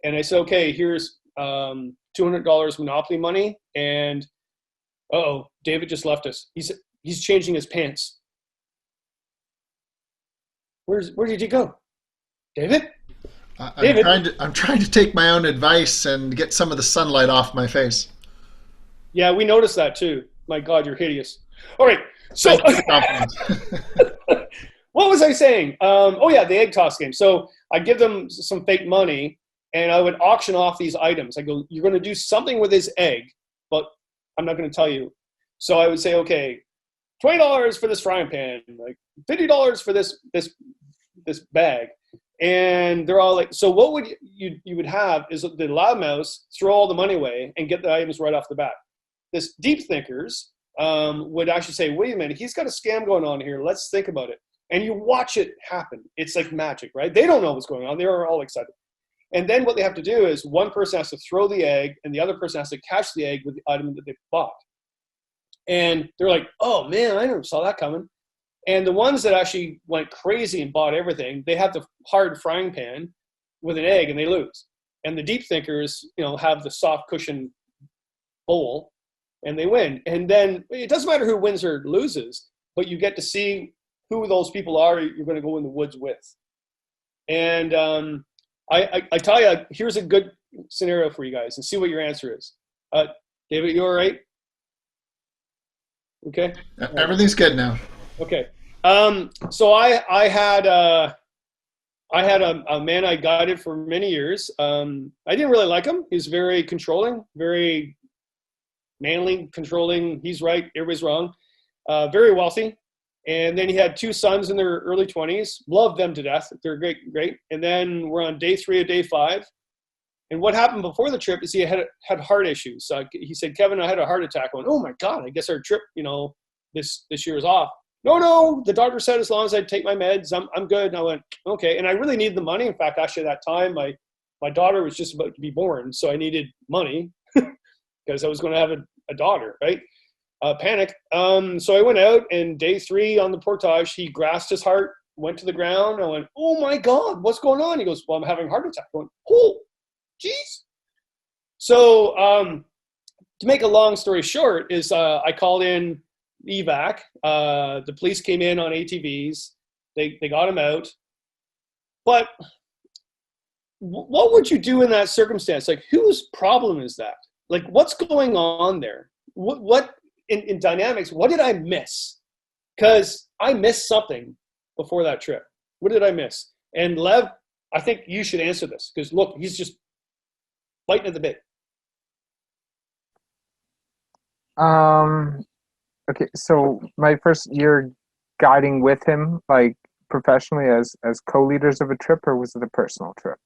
And I say, okay, here's $200 Monopoly money, and David just left us. He's changing his pants. Where did he go? David? I'm trying to take my own advice and get some of the sunlight off my face. Yeah, we noticed that too. My God, you're hideous. All right, so what was I saying? The egg toss game. So I give them some fake money, and I would auction off these items. I go, you're going to do something with this egg, but I'm not going to tell you. So I would say, okay, $20 for this frying pan, like $50 for this bag. And they're all like, so what would you would have is the loudmouths throw all the money away and get the items right off the bat. This deep thinkers would actually say, wait a minute, he's got a scam going on here. Let's think about it. And you watch it happen. It's like magic, right? They don't know what's going on. They're all excited. And then what they have to do is one person has to throw the egg and the other person has to catch the egg with the item that they bought. And they're like, oh man, I never saw that coming. And the ones that actually went crazy and bought everything, they have the hard frying pan with an egg and they lose. And the deep thinkers, have the soft cushion bowl and they win. And then it doesn't matter who wins or loses, but you get to see who those people are you're going to go in the woods with. And I tell you, here's a good scenario for you guys and see what your answer is. David, you all right? Okay. Everything's good now. Okay. So I had a man I guided for many years. I didn't really like him. He's very controlling, very manly, controlling. He's right, everybody's wrong. Very wealthy. And then he had two sons in their early 20s. Loved them to death. They're great. And then we're on day 3 of day 5. And what happened before the trip is he had heart issues. He said, Kevin, I had a heart attack. I went, oh my God, I guess our trip, this year is off. No, the doctor said as long as I take my meds, I'm good. And I went, okay. And I really needed the money. In fact, actually at that time, my daughter was just about to be born. So I needed money because I was going to have a daughter, right? Panic. So I went out, and day 3 on the portage, he grasped his heart, went to the ground. I went, oh my God, what's going on? He goes, well, I'm having a heart attack. I went, oh, geez. So to make a long story short is I called in evac. The police came in on ATVs. They got him out. But what would you do in that circumstance? Like, whose problem is that? Like, what's going on there? What in dynamics, what did I miss? Because I missed something before that trip. What did I miss? And Lev I think you should answer this, because look, he's just biting at the bit. Okay, so my first year guiding with him, like professionally as co-leaders of a trip, or was it a personal trip?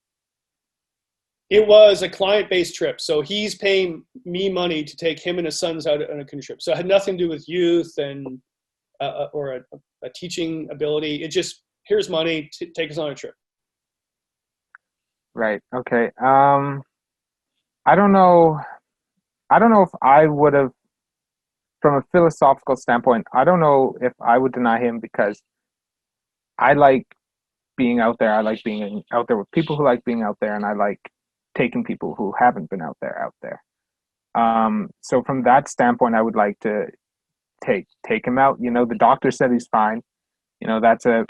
It was a client-based trip. So he's paying me money to take him and his sons out on a canoe trip. So it had nothing to do with youth and or a teaching ability. It just, here's money, take us on a trip. Right. Okay. I don't know if I would have, from a philosophical standpoint, I don't know if I would deny him, because I like being out there. I like being out there with people who like being out there, and I like taking people who haven't been out there. So from that standpoint, I would like to take him out. You know, the doctor said he's fine. You know, that's a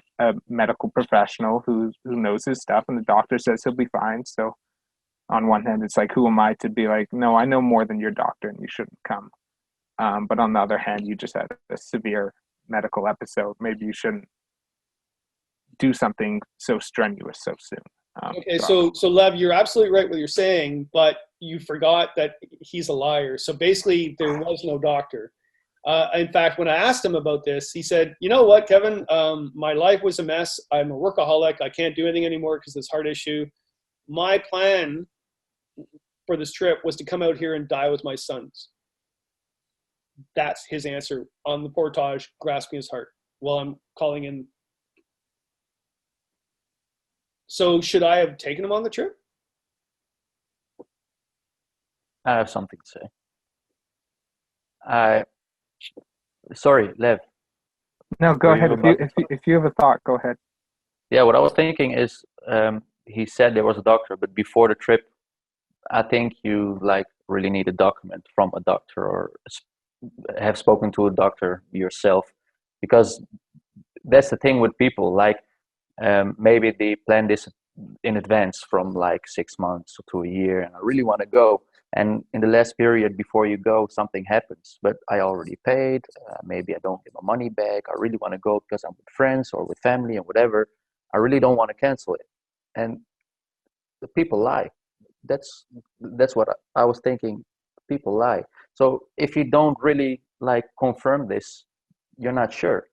medical professional who knows his stuff, and the doctor says he'll be fine. So on one hand, it's like, who am I to be like, no, I know more than your doctor and you shouldn't come. But on the other hand, you just had a severe medical episode. Maybe you shouldn't do something so strenuous so soon. Okay, so Lev, you're absolutely right what you're saying, but you forgot that he's a liar. So basically, there was no doctor. In fact, when I asked him about this, he said, you know what, Kevin, my life was a mess. I'm a workaholic. I can't do anything anymore because of this heart issue. My plan for this trip was to come out here and die with my sons. That's his answer on the portage, grasping his heart while I'm calling in. So should I have taken him on the trip? I have something to say. Sorry, Lev. No, go ahead. If you have a thought, go ahead. Yeah, what I was thinking is, he said there was a doctor, but before the trip, I think you like really need a document from a doctor, or have spoken to a doctor yourself, because that's the thing with people. Like maybe they plan this in advance from like 6 months to a year, and I really want to go. And in the last period before you go, something happens, but I already paid. Maybe I don't get my money back. I really want to go because I'm with friends or with family and whatever. I really don't want to cancel it. And the people lie. That's what I was thinking. People lie. So if you don't really like confirm this, you're not sure.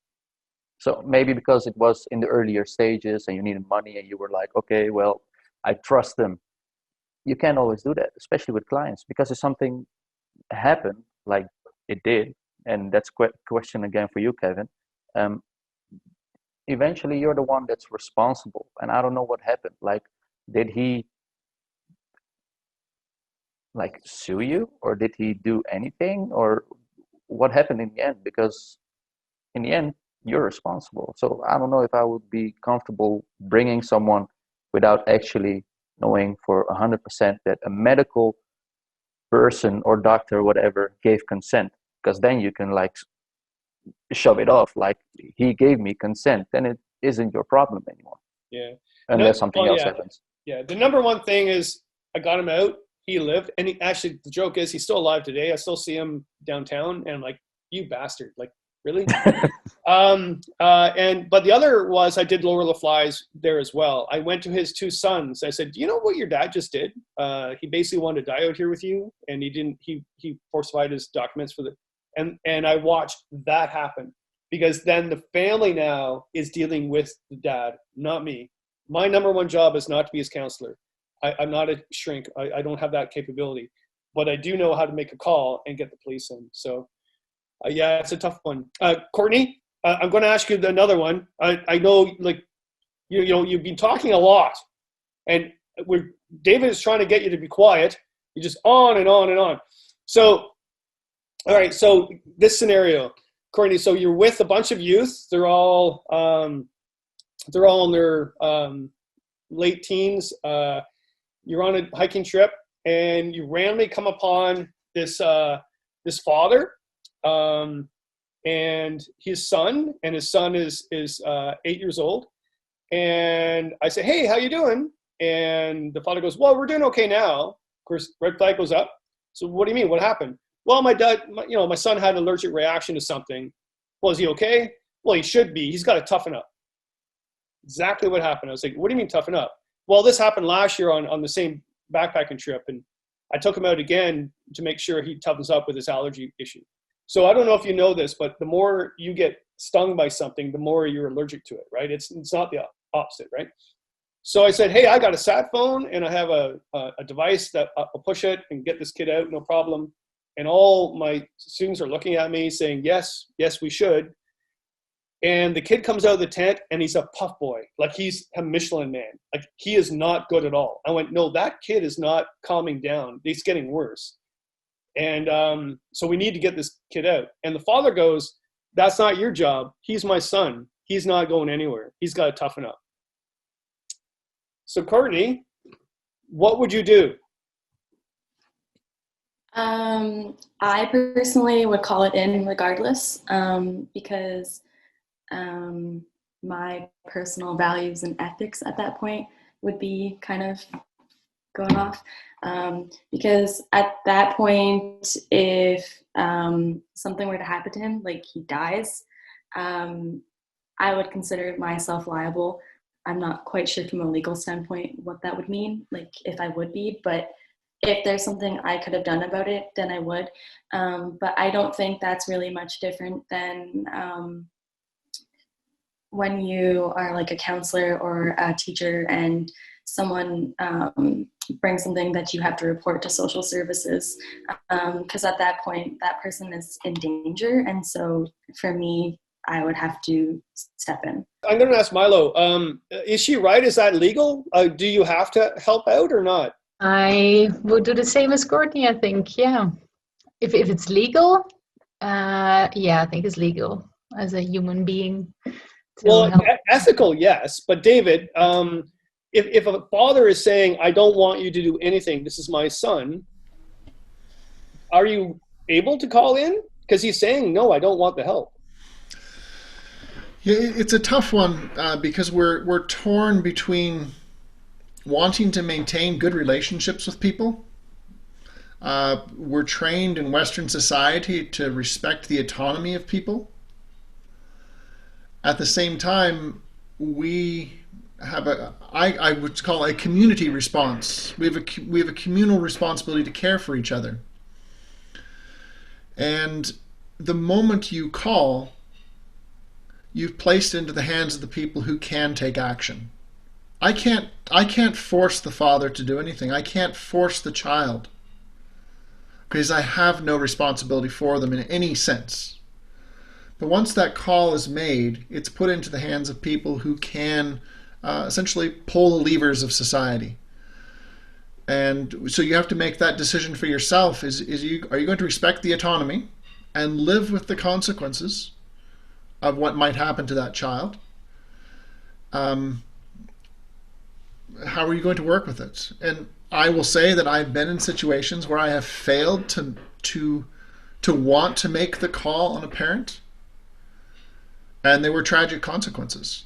So maybe because it was in the earlier stages and you needed money and you were like, okay, well, I trust them. You can't always do that, especially with clients, because if something happened, like it did, and that's question again for you, Kevin, eventually you're the one that's responsible. And I don't know what happened. Like, did he like sue you, or did he do anything, or what happened in the end? Because in the end, you're responsible. So I don't know if I would be comfortable bringing someone without actually knowing for 100% that a medical person or doctor or whatever gave consent, because then you can like shove it off like he gave me consent, then it isn't your problem anymore. Yeah. Unless something else happens. Yeah. The number one thing is I got him out. He lived, and actually the joke is he's still alive today. I still see him downtown, and I'm like, you bastard, like really? But the other was I did lower the flies there as well. I went to his two sons. I said, do you know what your dad just did? He basically wanted to die out here with you, and he falsified his documents for and I watched that happen, because then the family now is dealing with the dad, not me. My number one job is not to be his counselor. I'm not a shrink. I don't have that capability, but I do know how to make a call and get the police in. So yeah, it's a tough one. Courtney, I'm going to ask you another one. I know, like, you know, you've been talking a lot, and David is trying to get you to be quiet. You're just on and on and on. So, all right. So this scenario, Courtney. So you're with a bunch of youth. They're all in their late teens. You're on a hiking trip, and you randomly come upon this father. And his son, is 8 years old. And I say, hey, how you doing? And the father goes, well, we're doing okay now. Of course, red flag goes up. So what do you mean? What happened? Well, my son had an allergic reaction to something. Well, is he okay? Well, he should be. He's got to toughen up. Exactly what happened. I was like, what do you mean toughen up? well, this happened last year on the same backpacking trip, and I took him out again to make sure he toughens up with his allergy issue. So I don't know if you know this, but the more you get stung by something, the more you're allergic to it, right? It's not the opposite, right? So I said, hey, I got a sat phone and I have a device that I'll push it and get this kid out, no problem. And all my students are looking at me saying, yes, we should. And the kid comes out of the tent and he's a puff boy, like he's a Michelin man. Like he is not good at all. I went, no, that kid is not calming down. He's getting worse. And so we need to get this kid out. And the father goes, that's not your job. He's my son. He's not going anywhere. He's got to toughen up. So Courtney, what would you do? I personally would call it in regardless, because my personal values and ethics at that point would be kind of going off. Because at that point, if something were to happen to him, like he dies, I would consider myself liable. I'm not quite sure from a legal standpoint what that would mean, like if I would be, but if there's something I could have done about it, then I would. But I don't think that's really much different than when you are like a counselor or a teacher and someone brings something that you have to report to social services, because at that point, that person is in danger. And so for me, I would have to step in. I'm going to ask Milo, is she right? Is that legal? Do you have to help out or not? I would do the same as Courtney, I think, yeah. If it's legal, yeah, I think it's legal as a human being. Well, ethical, yes. But David, if a father is saying, I don't want you to do anything, this is my son, are you able to call in? Because he's saying, no, I don't want the help. Yeah, it's a tough one because we're torn between wanting to maintain good relationships with people. We're trained in Western society to respect the autonomy of people. At the same time, we have I would call it a community response. We have a communal responsibility to care for each other. And the moment you call, you've placed into the hands of the people who can take action. I can't force the father to do anything. I can't force the child because I have no responsibility for them in any sense. But once that call is made, it's put into the hands of people who can essentially pull the levers of society. And so you have to make that decision for yourself. Are you going to respect the autonomy and live with the consequences of what might happen to that child? How are you going to work with it? And I will say that I've been in situations where I have failed to want to make the call on a parent, and there were tragic consequences.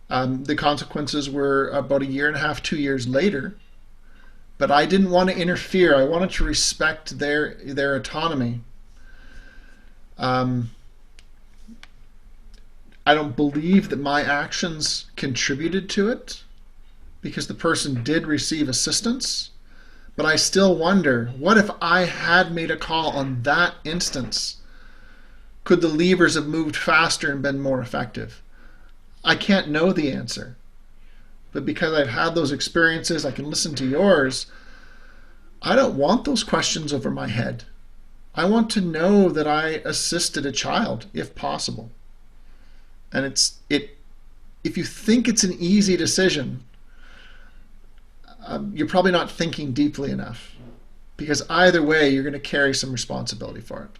The consequences were about 1.5 years, 2 years later, but I didn't want to interfere. I wanted to respect their autonomy. I don't believe that my actions contributed to it because the person did receive assistance, but I still wonder, what if I had made a call on that instance? Could the levers have moved faster and been more effective? I can't know the answer, but because I've had those experiences, I can listen to yours. I don't want those questions over my head. I want to know that I assisted a child, if possible. And if you think it's an easy decision, you're probably not thinking deeply enough, because either way, you're going to carry some responsibility for it.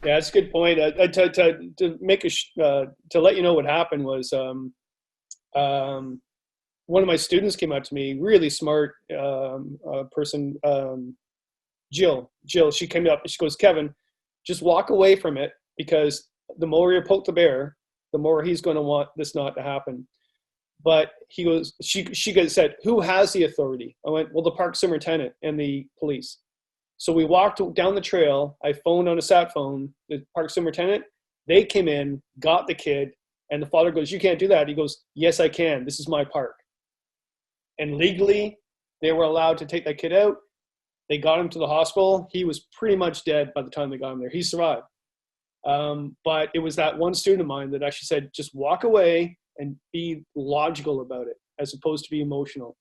Yeah, that's a good point. To make to let you know what happened was one of my students came up to me, really smart person, Jill. She came up and she goes, Kevin, just walk away from it, because the more you poke the bear, the more he's going to want this not to happen. But he goes, she said, who has the authority? I went, well, the park superintendent and the police. So we walked down the trail. I phoned on a sat phone, the park superintendent. They came in, got the kid, And the father goes, you can't do that. He goes, yes, I can. This is my park. And legally, they were allowed to take that kid out. They got him to the hospital. He was pretty much dead by the time they got him there. He survived. But it was that one student of mine that actually said, just walk away and be logical about it as opposed to be emotional.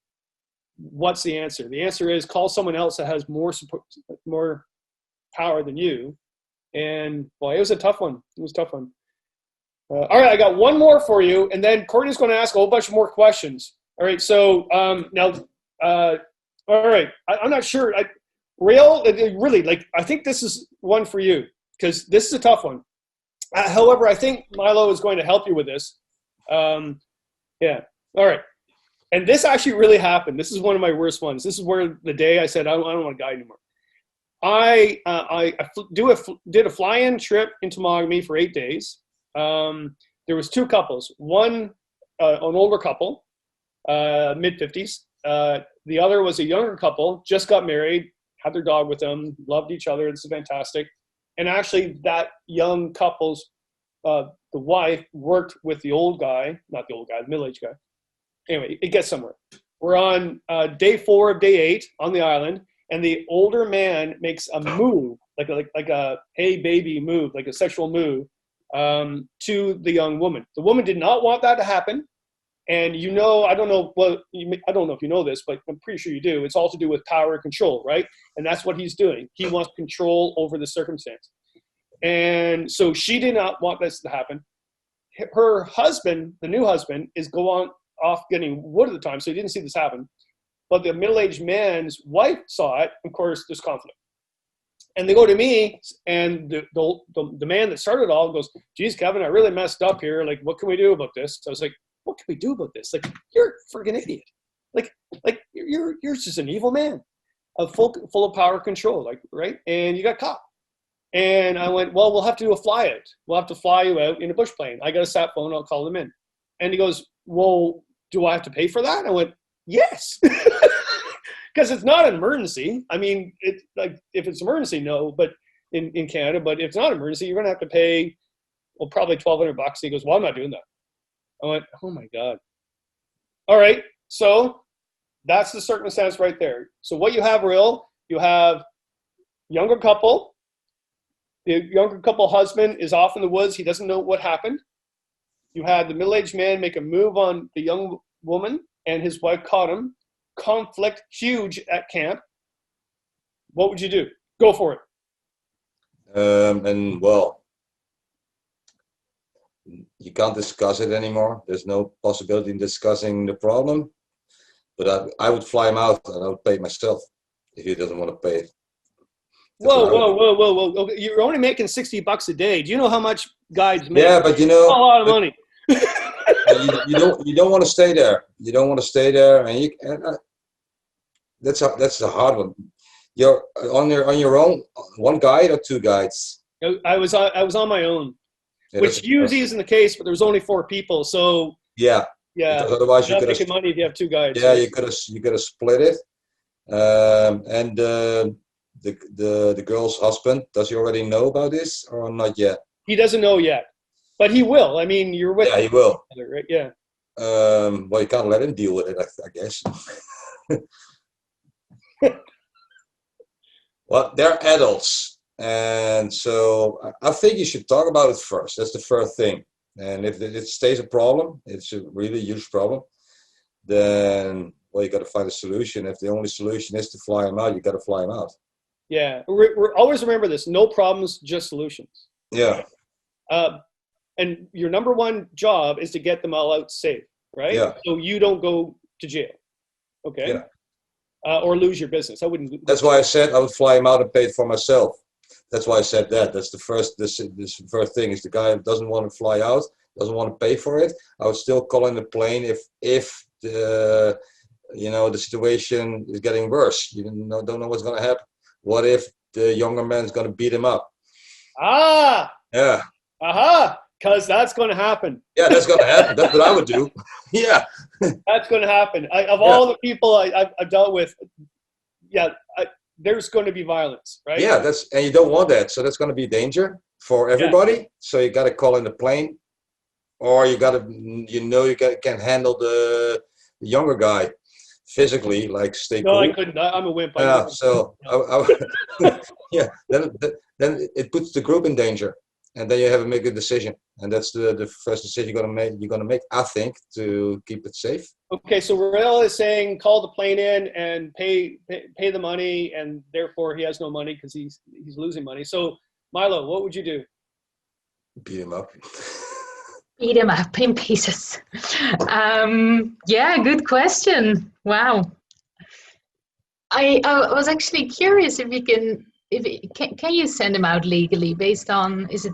What's the answer? The answer is call someone else that has more support, more power than you. And boy, it was a tough one. It was a tough one. All right, I got one more for you, and then Courtney's going to ask a whole bunch of more questions. All right, so now, all right, I'm not sure. Raoul, really, like, I think this is one for you because this is a tough one. However, I think Milo is going to help you with this. Yeah, all right. And this actually really happened. This is one of my worst ones. This is where the day I said, I don't want to guide anymore. I did a fly-in trip into Temagami for 8 days. There was two couples. One, an older couple, mid-50s. The other was a younger couple, just got married, had their dog with them, loved each other. This is fantastic. And actually, that young couple's, the wife worked with the old guy, not the old guy, the middle-aged guy. Anyway, it gets somewhere. We're on day 4 of day 8 on the island, and the older man makes a move, like a hey baby move, like a sexual move, to the young woman. The woman did not want that to happen, and I don't know if you know this, but I'm pretty sure you do. It's all to do with power and control, right? And that's what he's doing. He wants control over the circumstance, and so she did not want this to happen. Her husband, the new husband, is off getting wood at the time, so he didn't see this happen. But the middle-aged man's wife saw it. Of course, there's conflict. And they go to me, and the man that started it all goes, geez, Kevin, I really messed up here. Like, what can we do about this? So I was like, what can we do about this? Like, you're a friggin' idiot. Like you're just an evil man, full of power control, like, right? And you got caught. And I went, well, we'll have to do a fly out. We'll have to fly you out in a bush plane. I got a sat phone. I'll call them in. And he goes, well, do I have to pay for that? I went, yes. Because it's not an emergency. I mean, it's like, if it's emergency, no, but in Canada, but if it's not an emergency, you're going to have to pay, well, probably $1,200. He goes, well, I'm not doing that. I went, oh my God. All right. So that's the circumstance right there. So what you have, Raoul, you have younger couple. The younger couple husband is off in the woods. He doesn't know what happened. You had the middle-aged man make a move on the young woman, and his wife caught him. Conflict huge at camp. What would you do? Go for it. And well, you can't discuss it anymore. There's no possibility in discussing the problem. But I would fly him out, and I would pay myself if he doesn't want to pay it. Whoa. Okay, you're only making $60 a day. Do you know how much guides make? Yeah, but a lot of money. you don't want to stay there. You don't want to stay there, and that's a hard one. You're on your own, one guide or two guides? I was on my own, yeah, which usually isn't the case, but there was only 4 people, so yeah. Because otherwise you're not making money if you have 2 guides. Yeah, you could have split it. And the girl's husband, does he already know about this or not yet? He doesn't know yet, but he will. I mean, you're with he will. Right? Yeah. Well, you can't let him deal with it, I guess. Well, they're adults, and so I think you should talk about it first. That's the first thing. And if it stays a problem, it's a really huge problem, then, well, you got to find a solution. If the only solution is to fly him out, you got to fly him out. Yeah, we're always remember this: no problems, just solutions. Yeah. And your number one job is to get them all out safe, right? Yeah. So you don't go to jail, okay? Yeah. Or lose your business. I wouldn't. That's why I said I would fly him out and pay it for myself. That's why I said that. That's the first. This first thing is the guy who doesn't want to fly out, doesn't want to pay for it. I would still call in the plane if the the situation is getting worse. You don't know what's going to happen. What if the younger man's going to beat him up? Ah. Yeah. Aha. Because that's going to happen. Yeah, that's going to happen. That's what I would do. Yeah. That's going to happen. All the people I've dealt with, there's going to be violence, right? Yeah, and you don't want that. So that's going to be danger for everybody. Yeah. So you got to call in the plane or you can handle the younger guy physically, like stay No, cool. I couldn't. I'm a wimp. Yeah, so yeah, then it puts the group in danger, and then you have to make a decision, and that's the first decision you're gonna make, I think, to keep it safe. Okay, so Raoul is saying call the plane in and pay the money, and therefore he has no money because he's losing money. So Milo, what would you do? Beat him up. Eat him up in pieces. Yeah, good question. Wow. I was actually curious if you can you send him out legally based on is it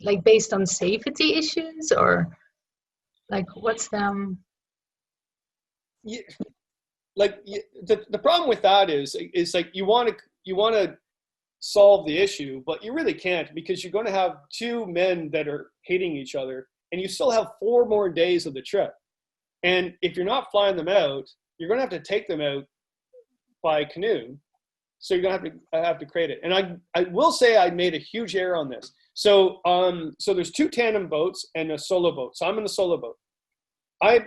like based on safety issues, or like what's them? Yeah, the problem with that is like you want to solve the issue, but you really can't, because you're going to have two men that are hating each other, and you still have 4 more days of the trip. And if you're not flying them out, you're going to have to take them out by canoe. So you're going to have to create it. And I will say I made a huge error on this. So there's 2 tandem boats and a solo boat. So I'm in the solo boat. I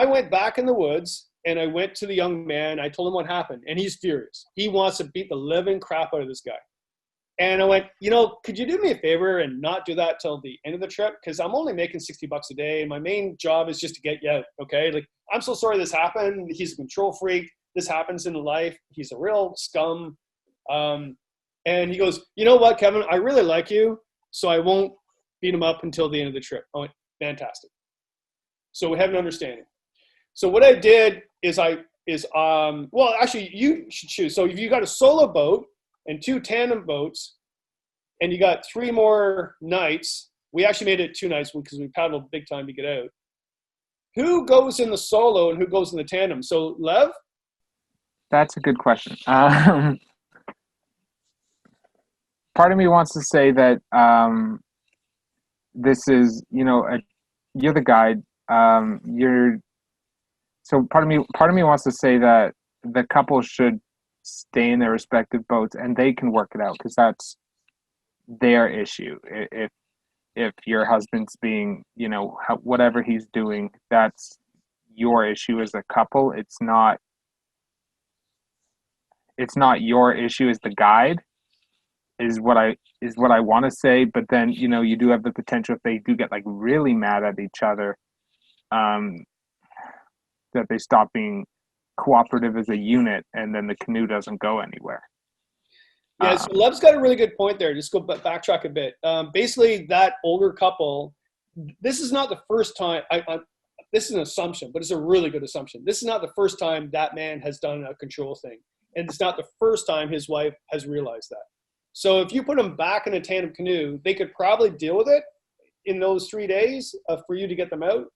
went back in the woods and I went to the young man. I told him what happened, and he's furious. He wants to beat the living crap out of this guy. And I went, could you do me a favor and not do that till the end of the trip? Because I'm only making $60 a day, and my main job is just to get you out, okay? Like, I'm so sorry this happened. He's a control freak. This happens in life. He's a real scum. And he goes, you know what, Kevin? I really like you, so I won't beat him up until the end of the trip. I went, fantastic. So we have an understanding. So what I did is well, actually, you should choose. So if you got a solo boat and 2 tandem boats, and you got 3 more nights, we actually made it 2 nights because we paddled big time to get out. Who goes in the solo and who goes in the tandem? So Lev? That's a good question. Part of me wants to say that this is, you're the guide. So part of me wants to say that the couple should stay in their respective boats and they can work it out, because that's their issue. If your husband's being, whatever he's doing, that's your issue as a couple. It's not your issue as the guide, is what I want to say. But then, you do have the potential, if they do get like really mad at each other, that they stop being cooperative as a unit, and then the canoe doesn't go anywhere. Yeah, so Lev's got a really good point there. Just go backtrack a bit. Basically, that older couple, this is not the first time, this is an assumption, but it's a really good assumption. This is not the first time that man has done a control thing. And it's not the first time his wife has realized that. So if you put them back in a tandem canoe, they could probably deal with it in those 3 days for you to get them out.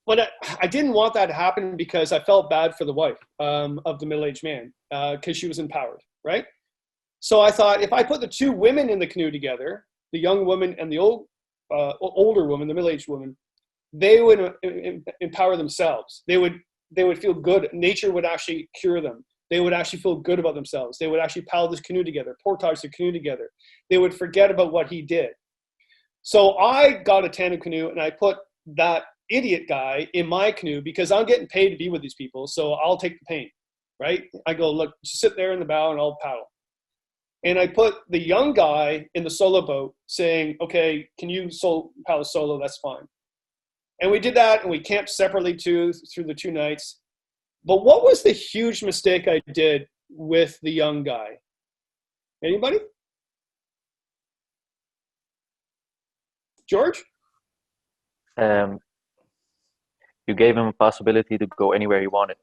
But I didn't want that to happen because I felt bad for the wife of the middle-aged man, because she was empowered, right? So I thought, if I put the 2 women in the canoe together, the young woman and the older woman, the middle-aged woman, they would empower themselves. They would feel good. Nature would actually cure them. They would actually feel good about themselves. They would actually paddle this canoe together, portage the canoe together. They would forget about what he did. So I got a tandem canoe, and I put that idiot guy in my canoe because I'm getting paid to be with these people, so I'll take the pain, right? I go, look, just sit there in the bow and I'll paddle. And I put the young guy in the solo boat saying, okay, can you paddle solo? That's fine. And we did that, and we camped separately through the 2 nights. But what was the huge mistake I did with the young guy? Anybody? George? You gave him a possibility to go anywhere he wanted.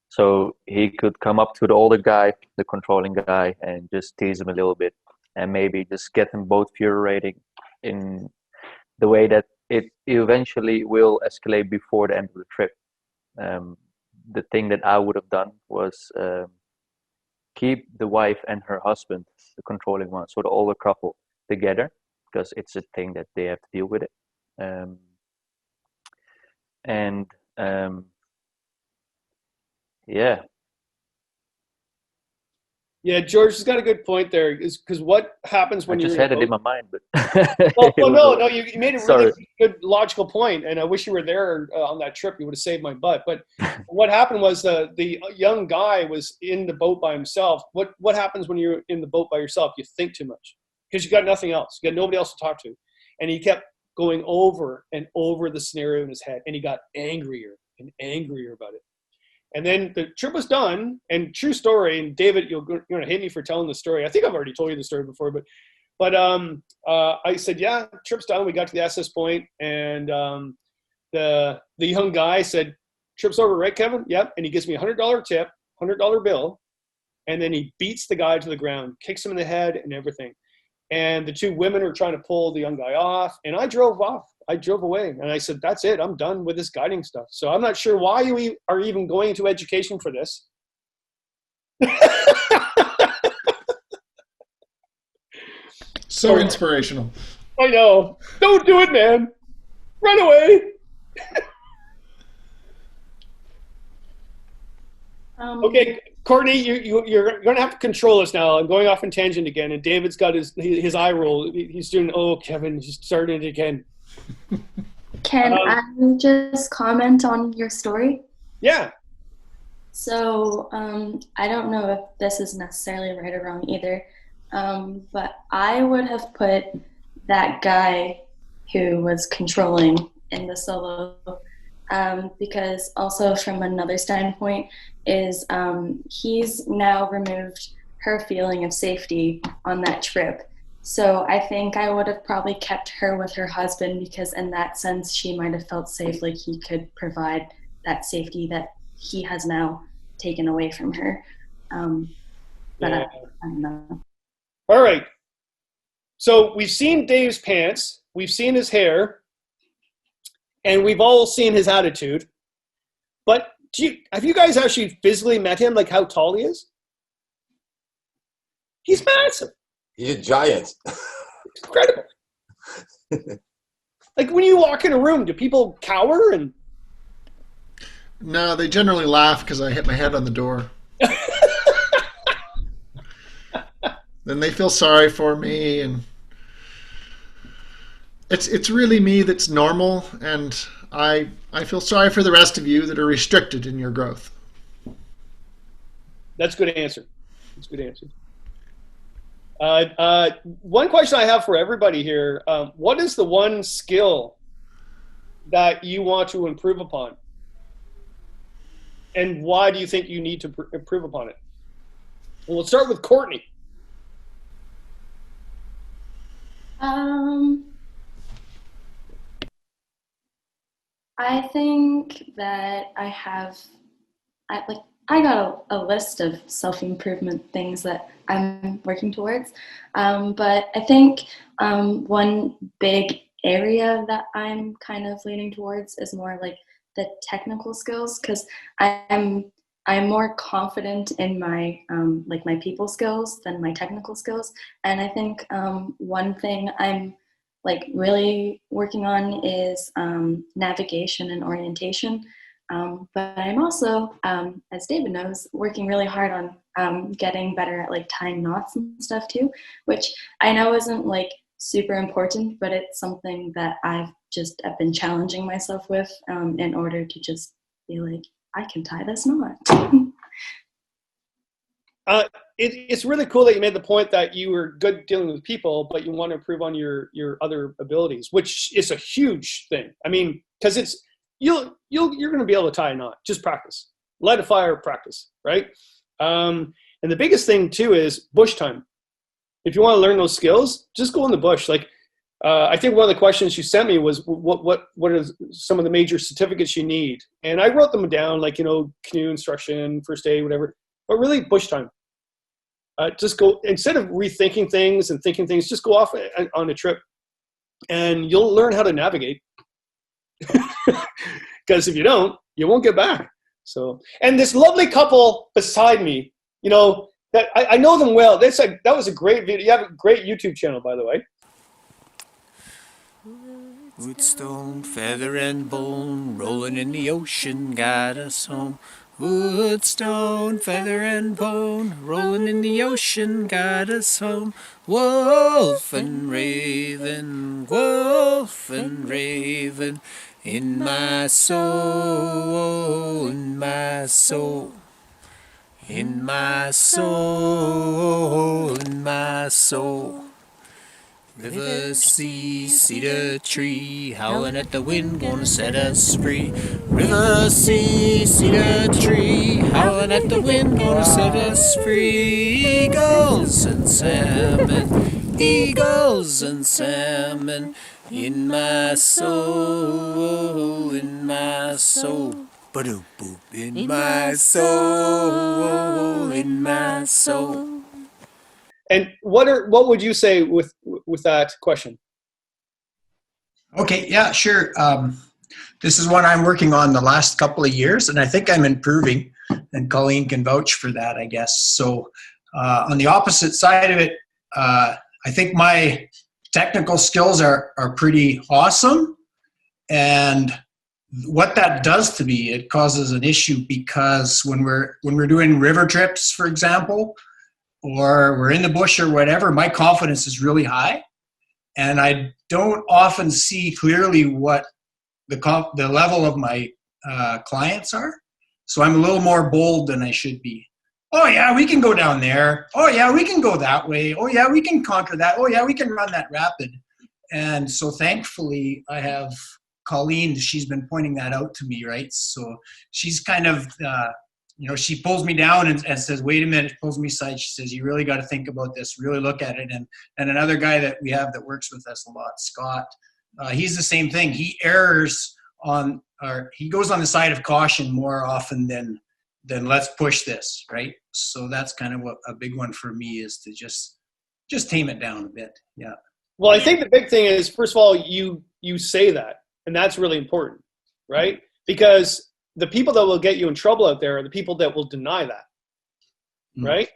So he could come up to the older guy, the controlling guy, and just tease him a little bit, and maybe just get them both furiating in the way that it eventually will escalate before the end of the trip. The thing that I would have done was keep the wife and her husband, the controlling one, so the older couple, together, because it's a thing that they have to deal with it. Yeah, George has got a good point there. Is because what happens when I you're just in a had it in boat- my mind, but no, you made a really Sorry. good logical point, and I wish you were there on that trip. You would have saved my butt. But what happened was the young guy was in the boat by himself. What happens when you're in the boat by yourself? You think too much because you got nothing else. You got nobody else to talk to, and he kept going over and over the scenario in his head, and he got angrier and angrier about it. And then the trip was done, and true story. And David, you're going to hate me for telling the story. I think I've already told you the story before, but I said, yeah, trip's done. We got to the access point, and the young guy said, trip's over, right, Kevin? Yep. And he gives me a $100 tip, $100 bill, and then he beats the guy to the ground, kicks him in the head and everything. And the two women were trying to pull the young guy off, and I drove off. I drove away, and I said, that's it. I'm done with this guiding stuff. So I'm not sure why you are even going into education for this. So inspirational. I know. Don't do it, man. Run away. Okay, Courtney, you're going to have to control us now. I'm going off on tangent again, and David's got his eye roll. He's doing, oh, Kevin, he's starting it again. Can I just comment on your story? Yeah. So I don't know if this is necessarily right or wrong either, but I would have put that guy who was controlling in the solo because also from another standpoint is he's now removed her feeling of safety on that trip. So I think I would have probably kept her with her husband because in that sense she might have felt safe, like he could provide that safety that he has now taken away from her. But Yeah. I don't know. All right. So we've seen Dave's pants, we've seen his hair, and we've all seen his attitude. But have you guys actually physically met him, like how tall he is? He's massive. He's a giant. It's incredible. Like when you walk in a room, do people cower? And No, they generally laugh because I hit my head on the door. Then they feel sorry for me, and it's really me that's normal, and I feel sorry for the rest of you that are restricted in your growth. That's a good answer. That's a good answer. One question I have for everybody here, what is the one skill that you want to improve upon? And why do you think you need to improve upon it? Well, we'll start with Courtney. I think that I got a list of self-improvement things that I'm working towards. But I think one big area that I'm kind of leaning towards is more like the technical skills, because I'm more confident in my my people skills than my technical skills. And I think one thing I'm really working on is navigation and orientation. But I'm also, as David knows, working really hard on getting better at tying knots and stuff too, which I know isn't super important, but it's something that I've been challenging myself with in order to just be I can tie this knot. It's really cool that you made the point that you were good dealing with people, but you want to improve on your other abilities, which is a huge thing. I mean, because you're going to be able to tie a knot. Just practice. Light a fire, practice, right? And the biggest thing too is bush time. If you want to learn those skills, just go in the bush. I think one of the questions you sent me was what are some of the major certificates you need? And I wrote them down, canoe instruction, first aid, whatever. But really, bush time. Just go, instead of rethinking things and thinking things, just go off on a trip, and you'll learn how to navigate. Because if you don't, you won't get back. So, and this lovely couple beside me, that I know them well. That was a great video. You have a great YouTube channel, by the way. Wood, stone, feather and bone, rolling in the ocean, got us home. Wood, stone, feather and bone, rolling in the ocean, guide us home. Wolf and raven, in my soul, in my soul. In my soul, in my soul. River, sea, cedar tree, howling at the wind, gonna set us free. River, sea, cedar tree, howling at the wind, gonna set us free. Eagles and salmon, in my soul, in my soul. Ba-doom, boom, in my soul, in my soul. And what would you say with that question? Okay, yeah, sure. This is one I'm working on the last couple of years, and I think I'm improving, and Colleen can vouch for that, I guess. So on the opposite side of it, I think my technical skills are pretty awesome, and what that does to me, it causes an issue, because when we're doing river trips, for example, or we're in the bush or whatever, my confidence is really high, and I don't often see clearly what the level of my clients are. So I'm a little more bold than I should be. Oh yeah, we can go down there. Oh yeah, we can go that way. Oh yeah, we can conquer that. Oh yeah, we can run that rapid. And so thankfully I have Colleen, she's been pointing that out to me, right? So she's kind of, she pulls me down and says, wait a minute, pulls me aside. She says, you really got to think about this, really look at it. And another guy that we have that works with us a lot, Scott, he's the same thing. He he goes on the side of caution more often than let's push this, right? So that's kind of what a big one for me is, to just tame it down a bit. Yeah. Well, I think the big thing is, first of all, you say that, and that's really important, right? Because the people that will get you in trouble out there are the people that will deny that, right?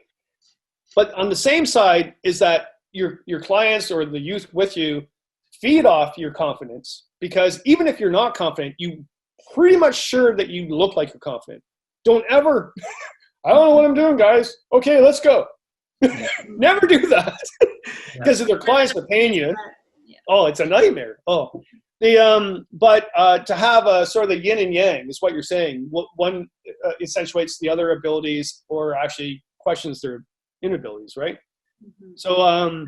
But on the same side is that your clients or the youth with you feed off your confidence, because even if you're not confident, you pretty much sure that you look like you're confident. Don't ever, I don't know what I'm doing, guys. Okay, let's go. Never do that, because if their clients are paying you, oh, it's a nightmare. Oh, but to have a sort of the yin and yang is what you're saying. One accentuates the other abilities, or actually questions their inabilities, right? Mm-hmm. So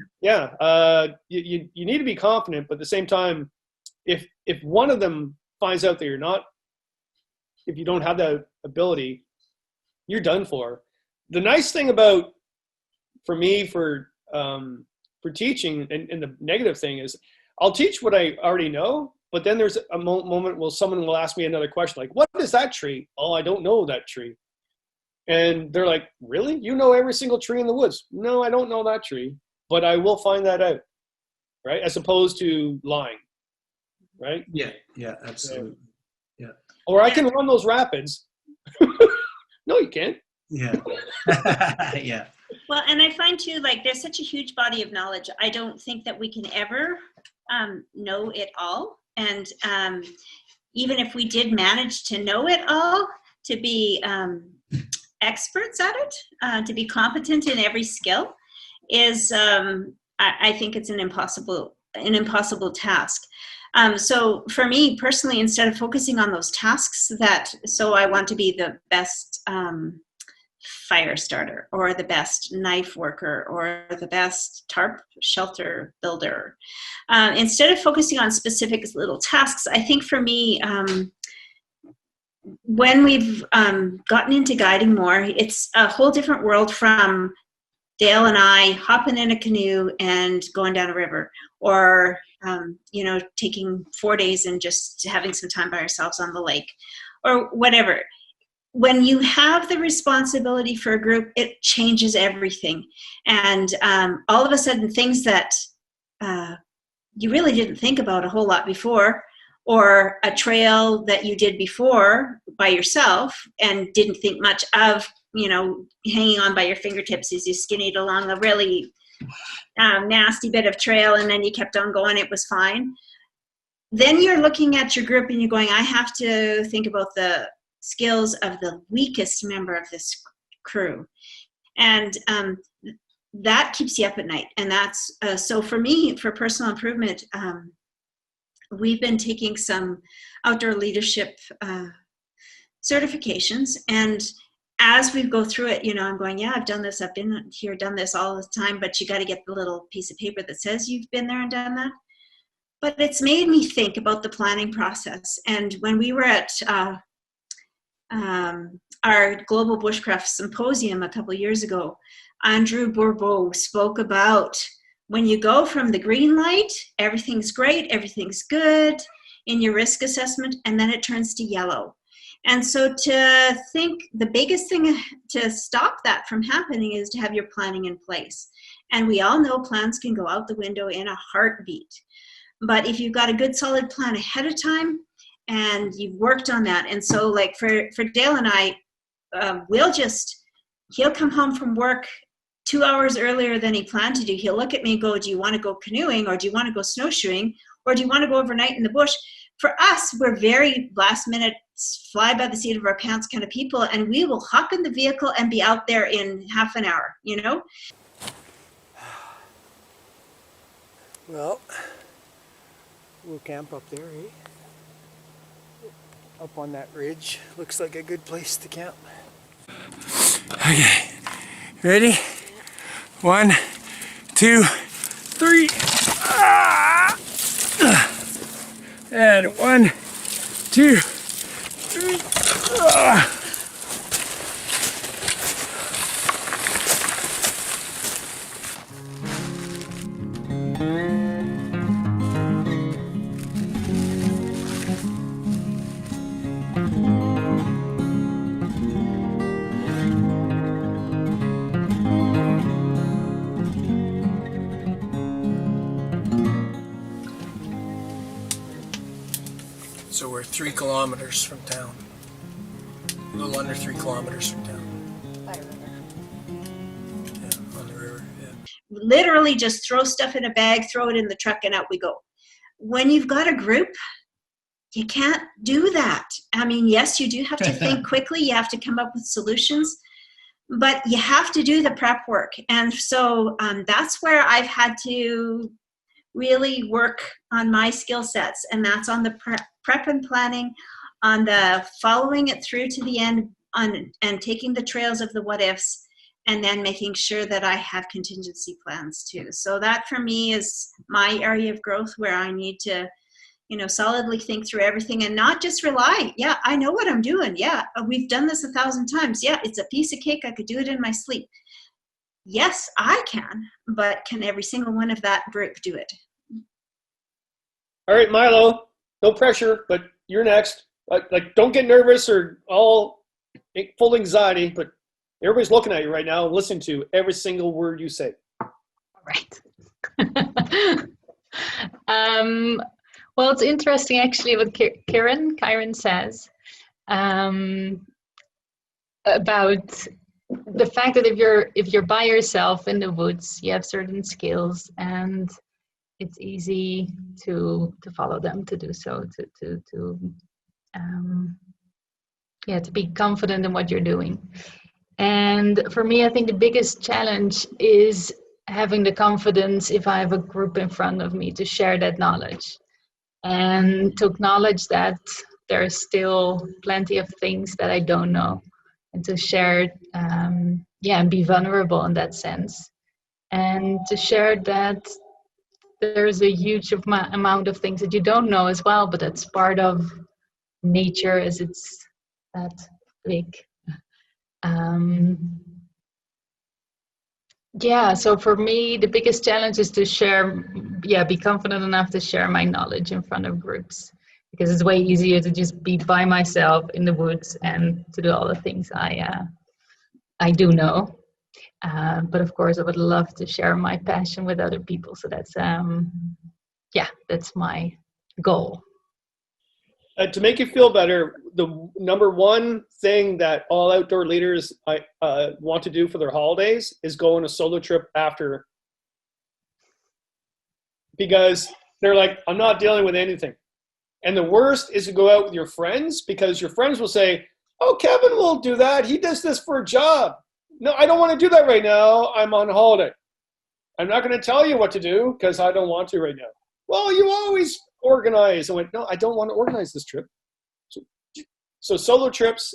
you need to be confident, but at the same time, if one of them finds out that you're not, if you don't have that ability, you're done for. The nice thing about, for me, for teaching, and the negative thing is, I'll teach what I already know, but then there's a moment where someone will ask me another question, like, what is that tree? Oh, I don't know that tree. And they're like, really? You know every single tree in the woods? No, I don't know that tree, but I will find that out, right? As opposed to lying, right? Yeah, absolutely. Yeah. Or I can run those rapids. No, you can't. Yeah. Yeah. Well, and I find too, like, there's such a huge body of knowledge. I don't think that we can ever know it all. And even if we did manage to know it all, to be experts at it, to be competent in every skill, is I think it's an impossible task. So for me personally, instead of focusing on those tasks so I want to be the best fire starter, or the best knife worker, or the best tarp shelter builder, instead of focusing on specific little tasks, I think for me, when we've gotten into guiding more, it's a whole different world from Dale and I hopping in a canoe and going down a river, or taking 4 days and just having some time by ourselves on the lake, or whatever. When you have the responsibility for a group, it changes everything. And all of a sudden, things that you really didn't think about a whole lot before, or a trail that you did before by yourself and didn't think much of, hanging on by your fingertips as you skinnied along a really nasty bit of trail, and then you kept on going, it was fine. Then you're looking at your group and you're going, I have to think about the skills of the weakest member of this crew. And that keeps you up at night. And that's, so for me, for personal improvement, we've been taking some outdoor leadership certifications. And as we go through it, you know, I'm going, yeah, I've done this. I've been here, done this all the time, but you got to get the little piece of paper that says you've been there and done that. But it's made me think about the planning process. And when we were at our Global Bushcraft Symposium a couple of years ago, Andrew Bourbeau spoke about when you go from the green light, everything's great, everything's good in your risk assessment, and then it turns to yellow. And so to think the biggest thing to stop that from happening is to have your planning in place. And we all know plans can go out the window in a heartbeat. But if you've got a good solid plan ahead of time and you've worked on that, and so like for Dale and I, he'll come home from work 2 hours earlier than he planned to do. He'll look at me and go, do you want to go canoeing, or do you want to go snowshoeing, or do you want to go overnight in the bush? For us, we're very last minute, fly by the seat of our pants kind of people, and we will hop in the vehicle and be out there in half an hour, you know? Well, we'll camp up there, eh? Up on that ridge. Looks like a good place to camp. Okay, ready? 1, 2, 3. Ah! And 1, 2, 3. Ah! So we're 3 kilometers from town. A little under 3 kilometers from town. By the river. Yeah, on the river, yeah. Literally just throw stuff in a bag, throw it in the truck, and out we go. When you've got a group, you can't do that. I mean, yes, you do have to think quickly. You have to come up with solutions, but you have to do the prep work. And so that's where I've had to really work on my skill sets, and that's on the prep and planning, on the following it through to the end, and taking the trails of the what ifs, and then making sure that I have contingency plans too. So that for me is my area of growth, where I need to, you know, solidly think through everything and not just rely. Yeah, I know what I'm doing. Yeah, we've done this 1,000 times. Yeah, it's a piece of cake. I could do it in my sleep. Yes, I can, but can every single one of that group do it? All right, Milo, no pressure, but you're next. Like, don't get nervous or all full anxiety, but everybody's looking at you right now and listening to every single word you say. All right. Well, it's interesting actually what Karen says about the fact that if you're by yourself in the woods, you have certain skills, and it's easy to follow them, to do so, to be confident in what you're doing. And for me, I think the biggest challenge is having the confidence, if I have a group in front of me, to share that knowledge and to acknowledge that there are still plenty of things that I don't know, and to share, and be vulnerable in that sense, and to share that there's a huge amount of things that you don't know as well, but that's part of nature as it's that big. So for me, the biggest challenge is to share, be confident enough to share my knowledge in front of groups, because it's way easier to just be by myself in the woods and to do all the things I do know. But of course, I would love to share my passion with other people. So that's, that's my goal. To make you feel better, the number one thing that all outdoor leaders want to do for their holidays is go on a solo trip after. Because they're like, I'm not dealing with anything. And the worst is to go out with your friends, because your friends will say, oh, Kevin will do that. He does this for a job. No, I don't want to do that right now. I'm on holiday. I'm not going to tell you what to do because I don't want to right now. Well, you always organize. I went, no, I don't want to organize this trip. So solo trips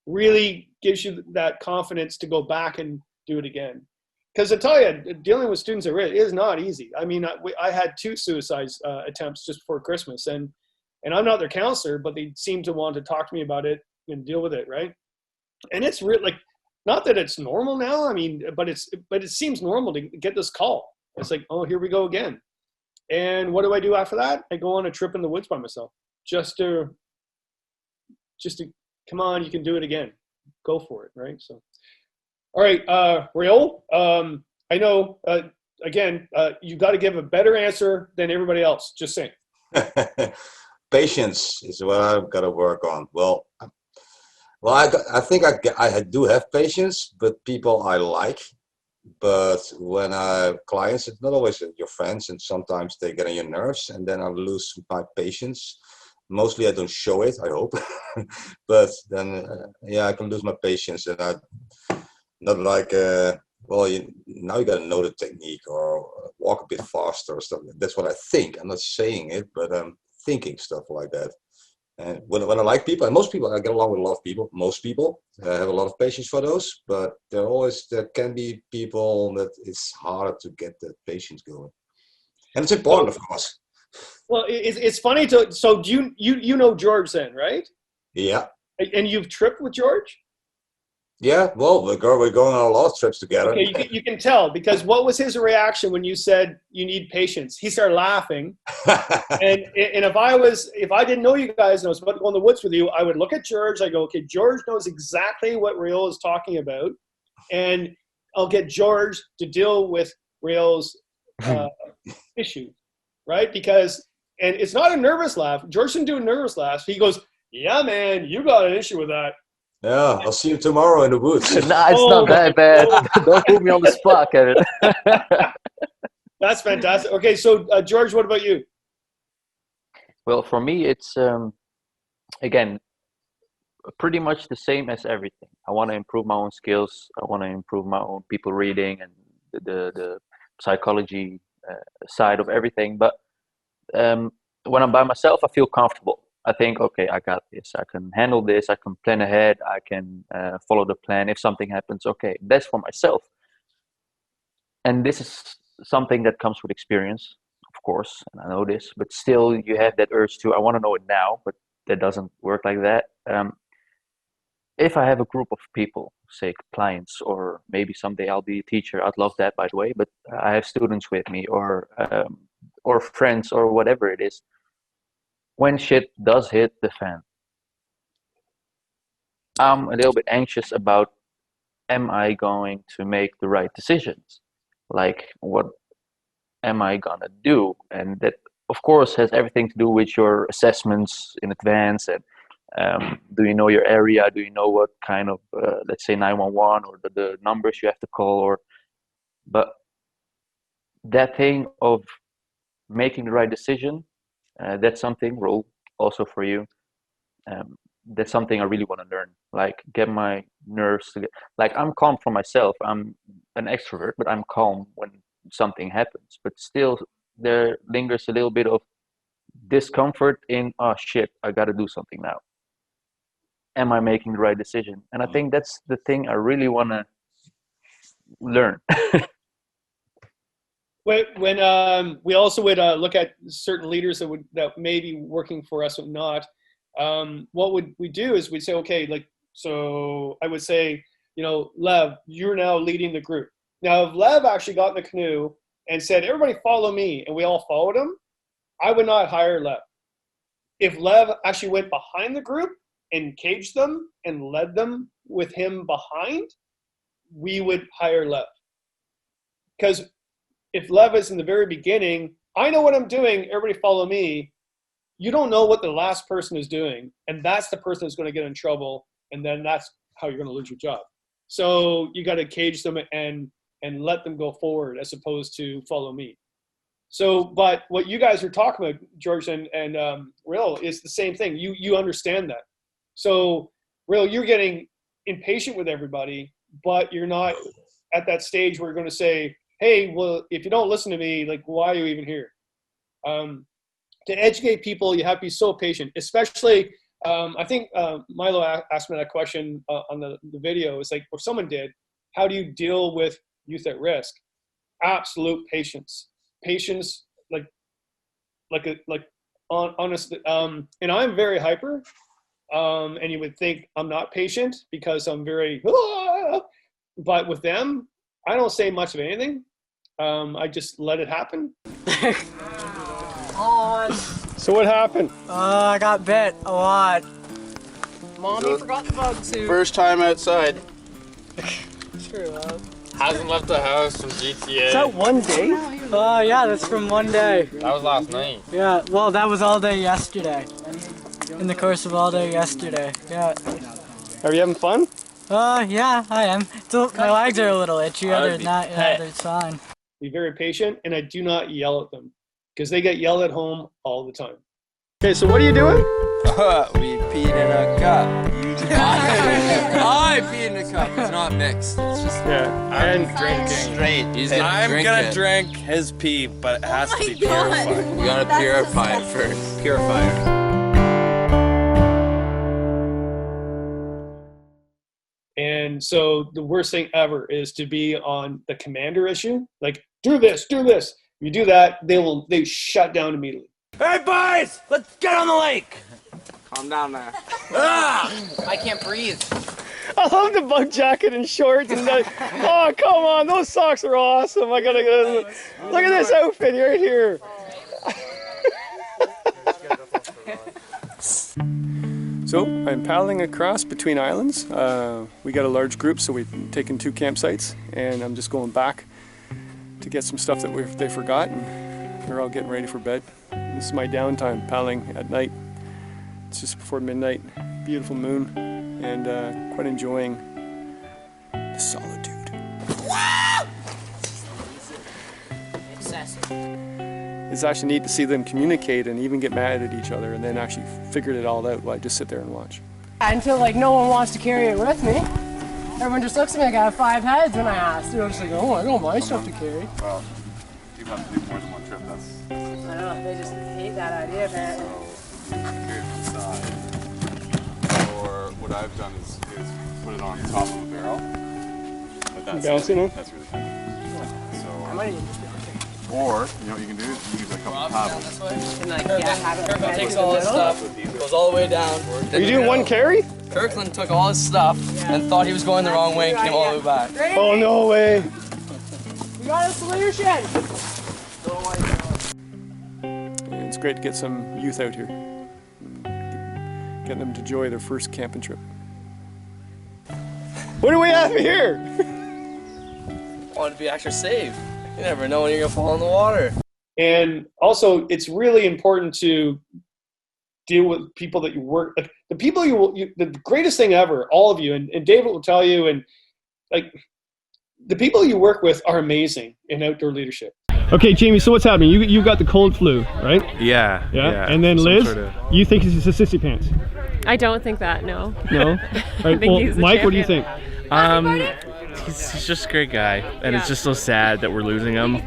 really gives you that confidence to go back and do it again. Because I tell you, dealing with students at risk is not easy. I mean, I had 2 suicide attempts just before Christmas, and I'm not their counselor, but they seem to want to talk to me about it and deal with it, right? And it's really like, not that it's normal now. I mean, but it seems normal to get this call. It's like, oh, here we go again. And what do I do after that? I go on a trip in the woods by myself, just to come on, you can do it again. Go for it, right? So. All right, Raoul, I know, again, you got to give a better answer than everybody else. Just saying. Patience is what I've got to work on. Well, I think I do have patience, but people I like. But when I have clients, it's not always your friends, and sometimes they get on your nerves, and then I lose my patience. Mostly I don't show it, I hope. But then, yeah, I can lose my patience, and I... Not like, well, now you got to know the technique or walk a bit faster or stuff. That's what I think. I'm not saying it, but I'm thinking stuff like that. And when I like people, and most people, I get along with a lot of people. Most people have a lot of patience for those, but there can be people that it's harder to get that patience going. And it's important, of course. Well, it's funny so do you know George then, right? Yeah. And you've tripped with George? Yeah, well, we're going on a lot of trips together. Okay, you can tell, because what was his reaction when you said you need patience? He started laughing. and if I didn't know you guys and I was about to go in the woods with you, I would look at George. I go, okay, George knows exactly what Raoul is talking about, and I'll get George to deal with Raoul's issue, right? And it's not a nervous laugh. George didn't do a nervous laugh. He goes, yeah, man, you got an issue with that. Yeah, I'll see you tomorrow in the woods. Nah, it's not that bad. Don't put me on the spot, Kevin. That's fantastic. Okay, so George, what about you? Well, for me, it's, again, pretty much the same as everything. I want to improve my own skills. I want to improve my own people reading and the psychology side of everything. But when I'm by myself, I feel comfortable. I think, okay, I got this. I can handle this. I can plan ahead. I can follow the plan. If something happens, okay, that's for myself. And this is something that comes with experience, of course, and I know this, but still you have that urge to, I want to know it now, but that doesn't work like that. If I have a group of people, say clients, or maybe someday I'll be a teacher, I'd love that, by the way, but I have students with me or friends or whatever it is. When shit does hit the fan, I'm a little bit anxious about, am I going to make the right decisions? Like, what am I gonna do? And that, of course, has everything to do with your assessments in advance. And do you know your area? Do you know what kind of, let's say 911 or the numbers you have to call? But that thing of making the right decision, that's something, Raoul, also for you. That's something I really want to learn. Like, get my nerves to like, I'm calm for myself. I'm an extrovert, but I'm calm when something happens. But still, there lingers a little bit of discomfort in, oh shit, I got to do something now. Am I making the right decision? And I think that's the thing I really want to learn. When we also would look at certain leaders that may be working for us or not, what would we do is we'd say, okay, like, so I would say, Lev, you're now leading the group. Now, if Lev actually got in the canoe and said, everybody follow me, and we all followed him, I would not hire Lev. If Lev actually went behind the group and caged them and led them with him behind, we would hire Lev. Because if Lev is in the very beginning, I know what I'm doing, everybody follow me, you don't know what the last person is doing, and that's the person that's going to get in trouble, and then that's how you're going to lose your job. So you got to cage them and let them go forward as opposed to follow me. So, but what you guys are talking about, George and Raoul, is the same thing. You understand that. So really, you're getting impatient with everybody, but you're not at that stage where you're going to say, hey, well, if you don't listen to me, like, why are you even here? To educate people, you have to be so patient, especially, I think Milo asked me that question on the video. It's like, or someone did, how do you deal with youth at risk? Absolute patience. Patience, honestly, and I'm very hyper, and you would think I'm not patient because I'm very, but with them, I don't say much of anything. I just let it happen. So what happened? I got bit a lot. Mommy forgot the bug suit. First time outside. True, love. Hasn't left the house from GTA. Is that one day? Yeah, that's from one day. That was last night. Yeah, well, that was all day yesterday. In the course of all day yesterday, yeah. Are you having fun? Yeah, I am. My legs are a little itchy, other than that, yeah, it's fine. Be very patient, and I do not yell at them, because they get yelled at home all the time. Okay, so what are you doing? We peed in a cup. I peed in a cup. It's not mixed. It's just and drinking straight. He's gonna drink his pee, but it has to be purified. You gotta purify it first. Purifier. And so the worst thing ever is to be on the commander issue. Like, do this, do this. You do that, they shut down immediately. Hey boys, let's get on the lake. Calm down there. I can't breathe. I love the bug jacket and shorts and oh, come on, those socks are awesome. I gotta look at this outfit right here. So I'm paddling across between islands. We got a large group, so we've taken 2 campsites, and I'm just going back to get some stuff that they forgot, and they're all getting ready for bed. This is my downtime, paddling at night. It's just before midnight, beautiful moon, and quite enjoying the solitude. It's actually neat to see them communicate and even get mad at each other, and then actually figure it all out while I just sit there and watch. Until like no one wants to carry it with me. Everyone just looks at me like I have 5 heads when I ask. They're just like, oh, I got my stuff to carry. Well, you have to do more than one trip. That's. I know, they just hate that idea, apparently. So, carry it on the side. Or what I've done is put it on top of a barrel. But that's bouncing it? That's really kind of. So. I might even just be Or, you know what you can do? You can use a couple paddles. and like, yeah, have it takes all his stuff, goes all the way down. Are you doing one carry? Kirkland took all his stuff and thought he was going the wrong way and came all the way back. Oh, no way. We got a solution! Yeah, it's great to get some youth out here. Get them to enjoy their first camping trip. What do we have here? Want to be extra safe. You never know when you're gonna fall in the water. And also, it's really important to deal with people that you work. Like, the people the greatest thing ever, all of you, and David will tell you, and like the people you work with are amazing in outdoor leadership. Okay, Jamie. So what's happening? You got the cold flu, right? Yeah. And then Liz, you think he's a sissy pants? I don't think that, no. No. All right, think well, he's a Mike, what do you think? He's just a great guy, and it's just so sad that we're losing him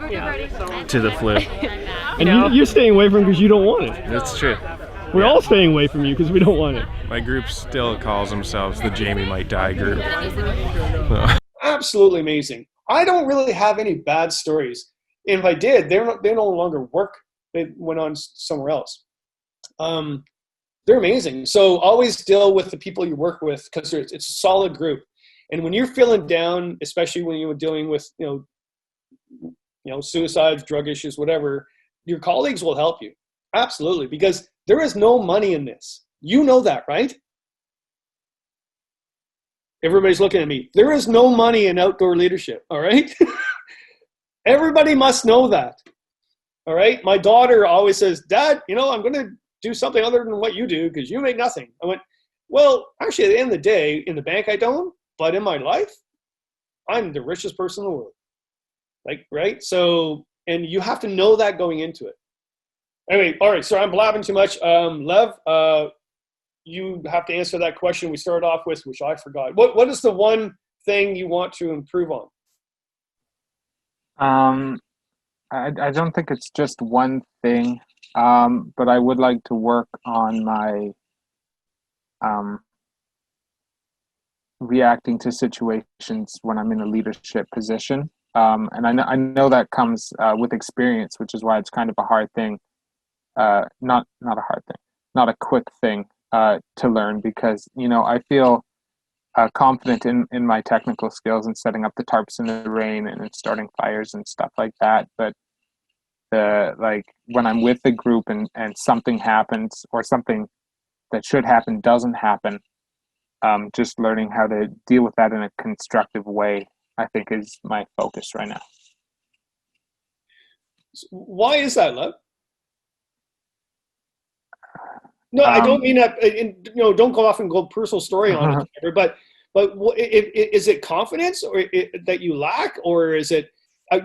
to the flu. And you're staying away from him because you don't want it. That's true. We're all staying away from you because we don't want it. My group still calls themselves the Jamie Might Die group. Absolutely amazing. I don't really have any bad stories. And if I did, they no longer work. They went on somewhere else. They're amazing. So always deal with the people you work with because it's a solid group. And when you're feeling down, especially when you're dealing with suicides, drug issues, whatever, your colleagues will help you. Absolutely, because there is no money in this. You know that, right? Everybody's looking at me. There is no money in outdoor leadership, all right? Everybody must know that, all right? My daughter always says, Dad, I'm going to do something other than what you do because you make nothing. I went, well, actually, at the end of the day, in the bank I don't, but in my life, I'm the richest person in the world. Like, right? So, and you have to know that going into it. Anyway, all right, so I'm blabbing too much. Lev, you have to answer that question we started off with, which I forgot. What is the one thing you want to improve on? I don't think it's just one thing, but I would like to work on my reacting to situations when I'm in a leadership position. And I know that comes with experience, which is why it's kind of a hard thing. Not a hard thing, not a quick thing to learn, because, you know, I feel confident in my technical skills and setting up the tarps in the rain and starting fires and stuff like that. But when I'm with the group and something happens, or something that should happen doesn't happen, just learning how to deal with that in a constructive way, I think, is my focus right now. Why is that, Lev? No, I don't mean that. Don't go off and go personal story on it. But is it confidence that you lack, or is it?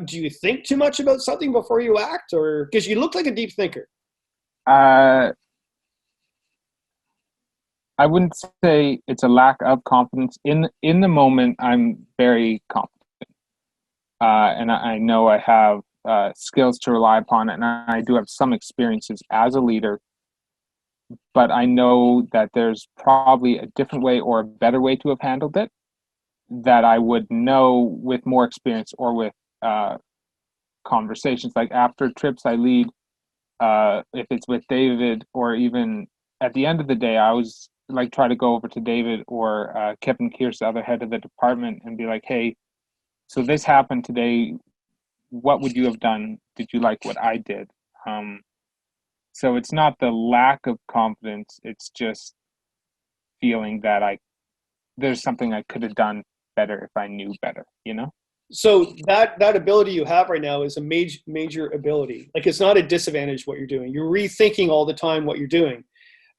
Do you think too much about something before you act, or because you look like a deep thinker? I wouldn't say it's a lack of confidence. In the moment, I'm very confident, and I know I have skills to rely upon, and I do have some experiences as a leader. But I know that there's probably a different way or a better way to have handled it that I would know with more experience, or with conversations. Like after trips I lead, if it's with David, or even at the end of the day, I always like try to go over to David or Kevin Kearse, the other head of the department, and be like, hey, so this happened today. What would you have done? Did you like what I did? So it's not the lack of confidence, it's just feeling that there's something I could have done better if I knew better, you know? So that ability you have right now is a major ability. Like, it's not a disadvantage what you're doing. You're rethinking all the time what you're doing.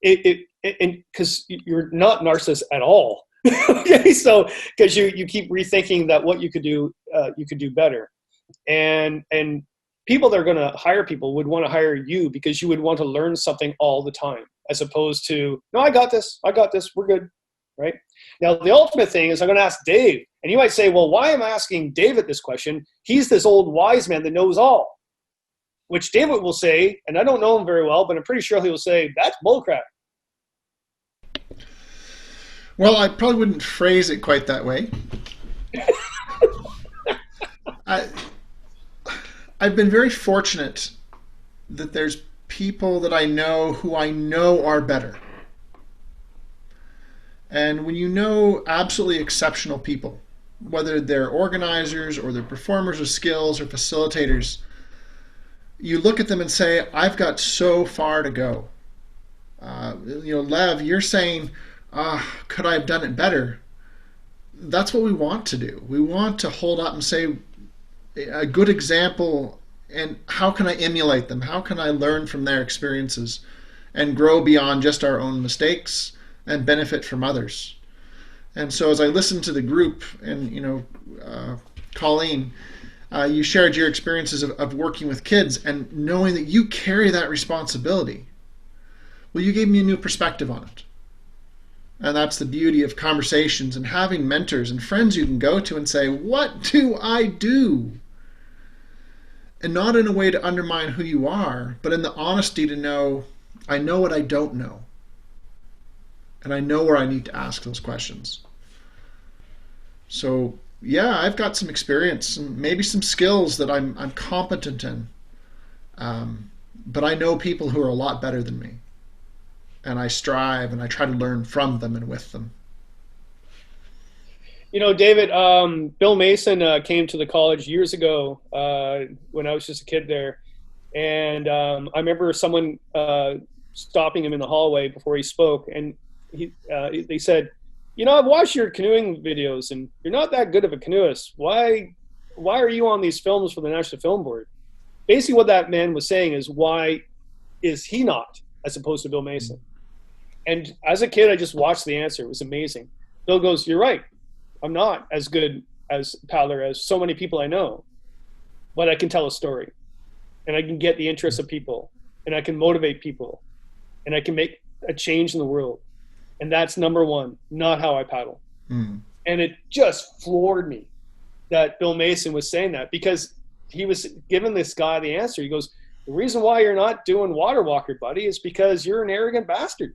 And because you're not narcissist at all. Okay, so because you keep rethinking that what you could do better. And people that are going to hire people would want to hire you because you would want to learn something all the time, as opposed to, no, I got this, we're good, right? Now, the ultimate thing is I'm going to ask Dave, and you might say, well, why am I asking David this question? He's this old wise man that knows all, which David will say, and I don't know him very well, but I'm pretty sure he will say, that's bullcrap. Well, I probably wouldn't phrase it quite that way. I've been very fortunate that there's people that I know who I know are better. And when you know absolutely exceptional people, whether they're organizers or they're performers of skills or facilitators, you look at them and say, I've got so far to go. Lev, you're saying, could I have done it better? That's what we want to do. We want to hold up and say, a good example, and how can I emulate them? How can I learn from their experiences and grow beyond just our own mistakes and benefit from others? And so as I listened to the group, and Colleen, you shared your experiences of working with kids and knowing that you carry that responsibility. Well, you gave me a new perspective on it. And that's the beauty of conversations and having mentors and friends you can go to and say, what do I do? And not in a way to undermine who you are, but in the honesty to know, I know what I don't know. And I know where I need to ask those questions. So, yeah, I've got some experience and maybe some skills that I'm competent in. But I know people who are a lot better than me. And I strive and I try to learn from them and with them. David, Bill Mason came to the college years ago when I was just a kid there. And I remember someone stopping him in the hallway before he spoke. And they said, I've watched your canoeing videos and you're not that good of a canoeist. Why are you on these films for the National Film Board? Basically what that man was saying is, why is he not, as opposed to Bill Mason? And as a kid, I just watched the answer. It was amazing. Bill goes, you're right. I'm not as good as paddler as so many people I know, but I can tell a story and I can get the interest of people and I can motivate people and I can make a change in the world. And that's number one, not how I paddle. Mm. And it just floored me that Bill Mason was saying that, because he was giving this guy the answer. He goes, the reason why you're not doing water walker, buddy, is because you're an arrogant bastard.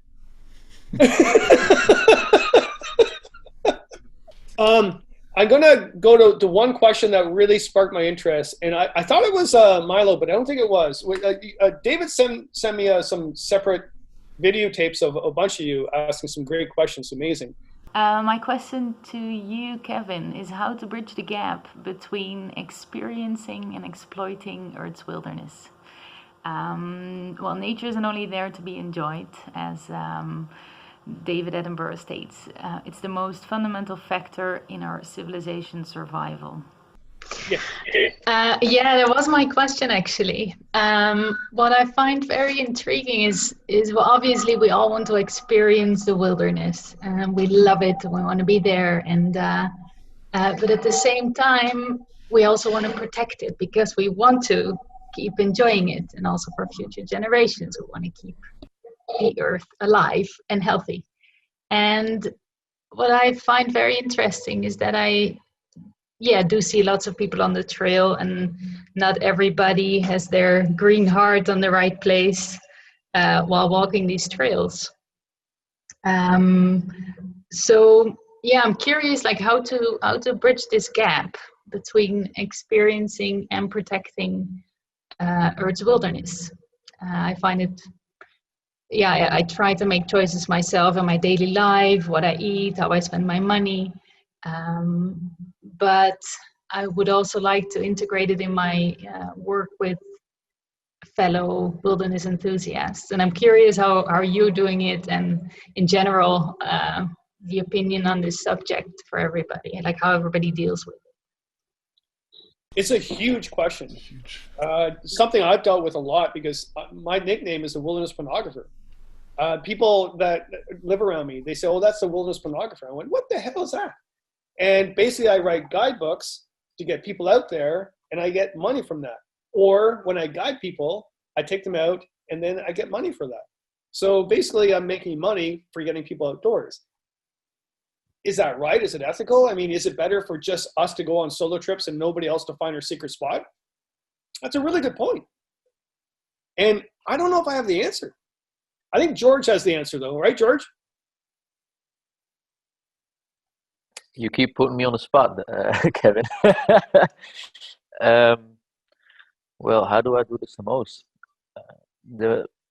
I'm going to go to one question that really sparked my interest. And I thought it was Milo, but I don't think it was. David sent me some separate videotapes of a bunch of you asking some great questions. Amazing. My question to you, Kevin, is how to bridge the gap between experiencing and exploiting Earth's wilderness. Well, nature isn't only there to be enjoyed, as David Attenborough states. It's the most fundamental factor in our civilization's survival. Yeah, that was my question, actually. What I find very intriguing is well, obviously we all want to experience the wilderness, and we love it, we want to be there, and but at the same time we also want to protect it, because we want to keep enjoying it, and also for future generations we want to keep the earth alive and healthy. And what I find very interesting is that I do see lots of people on the trail, and not everybody has their green heart on the right place while walking these trails. So yeah, I'm curious, like how to bridge this gap between experiencing and protecting Earth's wilderness. I find it, I try to make choices myself in my daily life, what I eat, how I spend my money. But I would also like to integrate it in my work with fellow wilderness enthusiasts. And I'm curious how you're doing it, and in general, the opinion on this subject for everybody, like how everybody deals with it. It's a huge question. Something I've dealt with a lot, because my nickname is the wilderness pornographer. People that live around me, they say, oh, that's the wilderness pornographer. I went, what the hell is that? And basically I write guidebooks to get people out there, and I get money from that. Or when I guide people, I take them out and then I get money for that. So basically I'm making money for getting people outdoors. Is that right? Is it ethical? I mean, is it better for just us to go on solo trips and nobody else to find our secret spot? That's a really good point. And I don't know if I have the answer. I think George has the answer though, right, George? You keep putting me on the spot, Kevin. Well, how do I do this the most?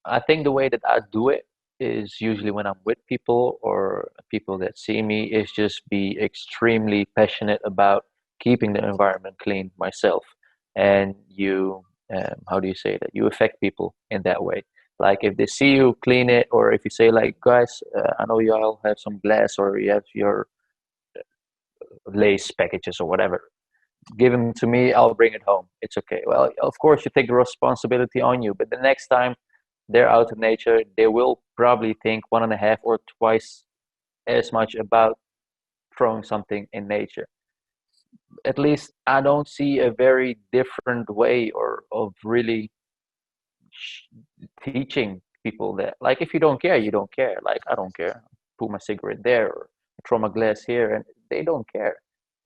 I think the way that I do it is usually when I'm with people or people that see me, is just be extremely passionate about keeping the environment clean myself. And you, how do you say that? You affect people in that way. Like if they see you clean it, or if you say like, guys, I know you all have some glass, or you have your lace packages or whatever, give them to me, I'll bring it home, it's okay. Well, of course you take the responsibility on you, but the next time they're out in nature, they will probably think 1.5 or twice as much about throwing something in nature. At least I don't see a very different way or of really teaching people that, like, if you don't care, you don't care. Like, I don't care, put my cigarette there or throw my glass here, and they don't care.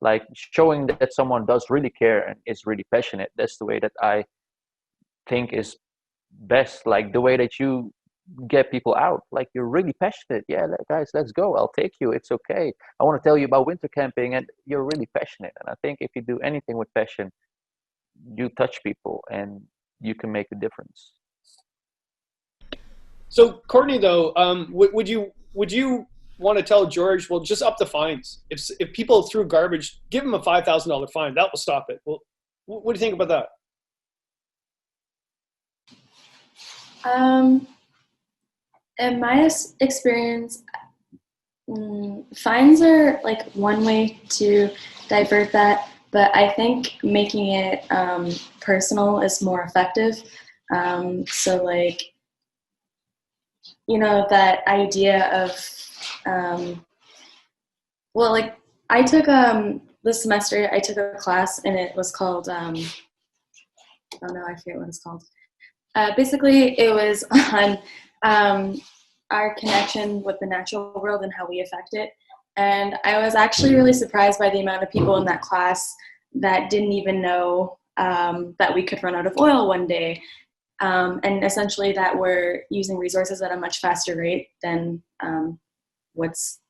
Like, showing that someone does really care and is really passionate, that's the way that I think is best. Like the way that you get people out, like you're really passionate. Yeah, guys, let's go, I'll take you, it's okay, I want to tell you about winter camping, and you're really passionate. And I think if you do anything with passion, you touch people and you can make a difference. So Courtney, though, would you want to tell George, well, just up the fines? If people threw garbage, give them a $5,000 fine. That will stop it. Well, what do you think about that? In my experience, fines are like one way to divert that, but I think making it personal is more effective. So like, you know, that idea of, well, like I took, this semester, I took a class and it was called, oh no, I forget what it's called. Basically it was on our connection with the natural world and how we affect it. And I was actually really surprised by the amount of people in that class that didn't even know that we could run out of oil one day. And essentially that we're using resources at a much faster rate than what's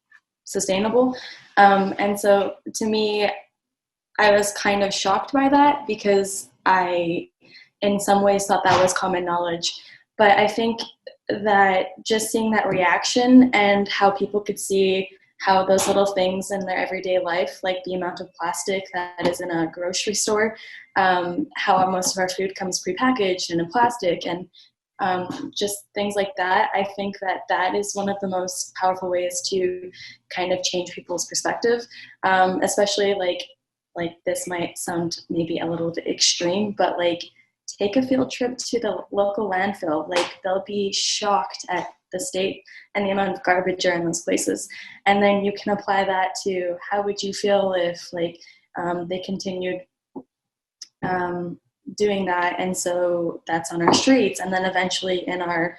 sustainable. And so to me, I was kind of shocked by that because I, in some ways, thought that was common knowledge. But I think that just seeing that reaction and how people could see how those little things in their everyday life, like the amount of plastic that is in a grocery store, how most of our food comes prepackaged and in plastic, and just things like that. I think that that is one of the most powerful ways to kind of change people's perspective, especially like this might sound maybe a little bit extreme, but like take a field trip to the local landfill. Like they'll be shocked at the state and the amount of garbage are in those places. And then you can apply that to how would you feel if like they continued doing that. And so that's on our streets. And then eventually in our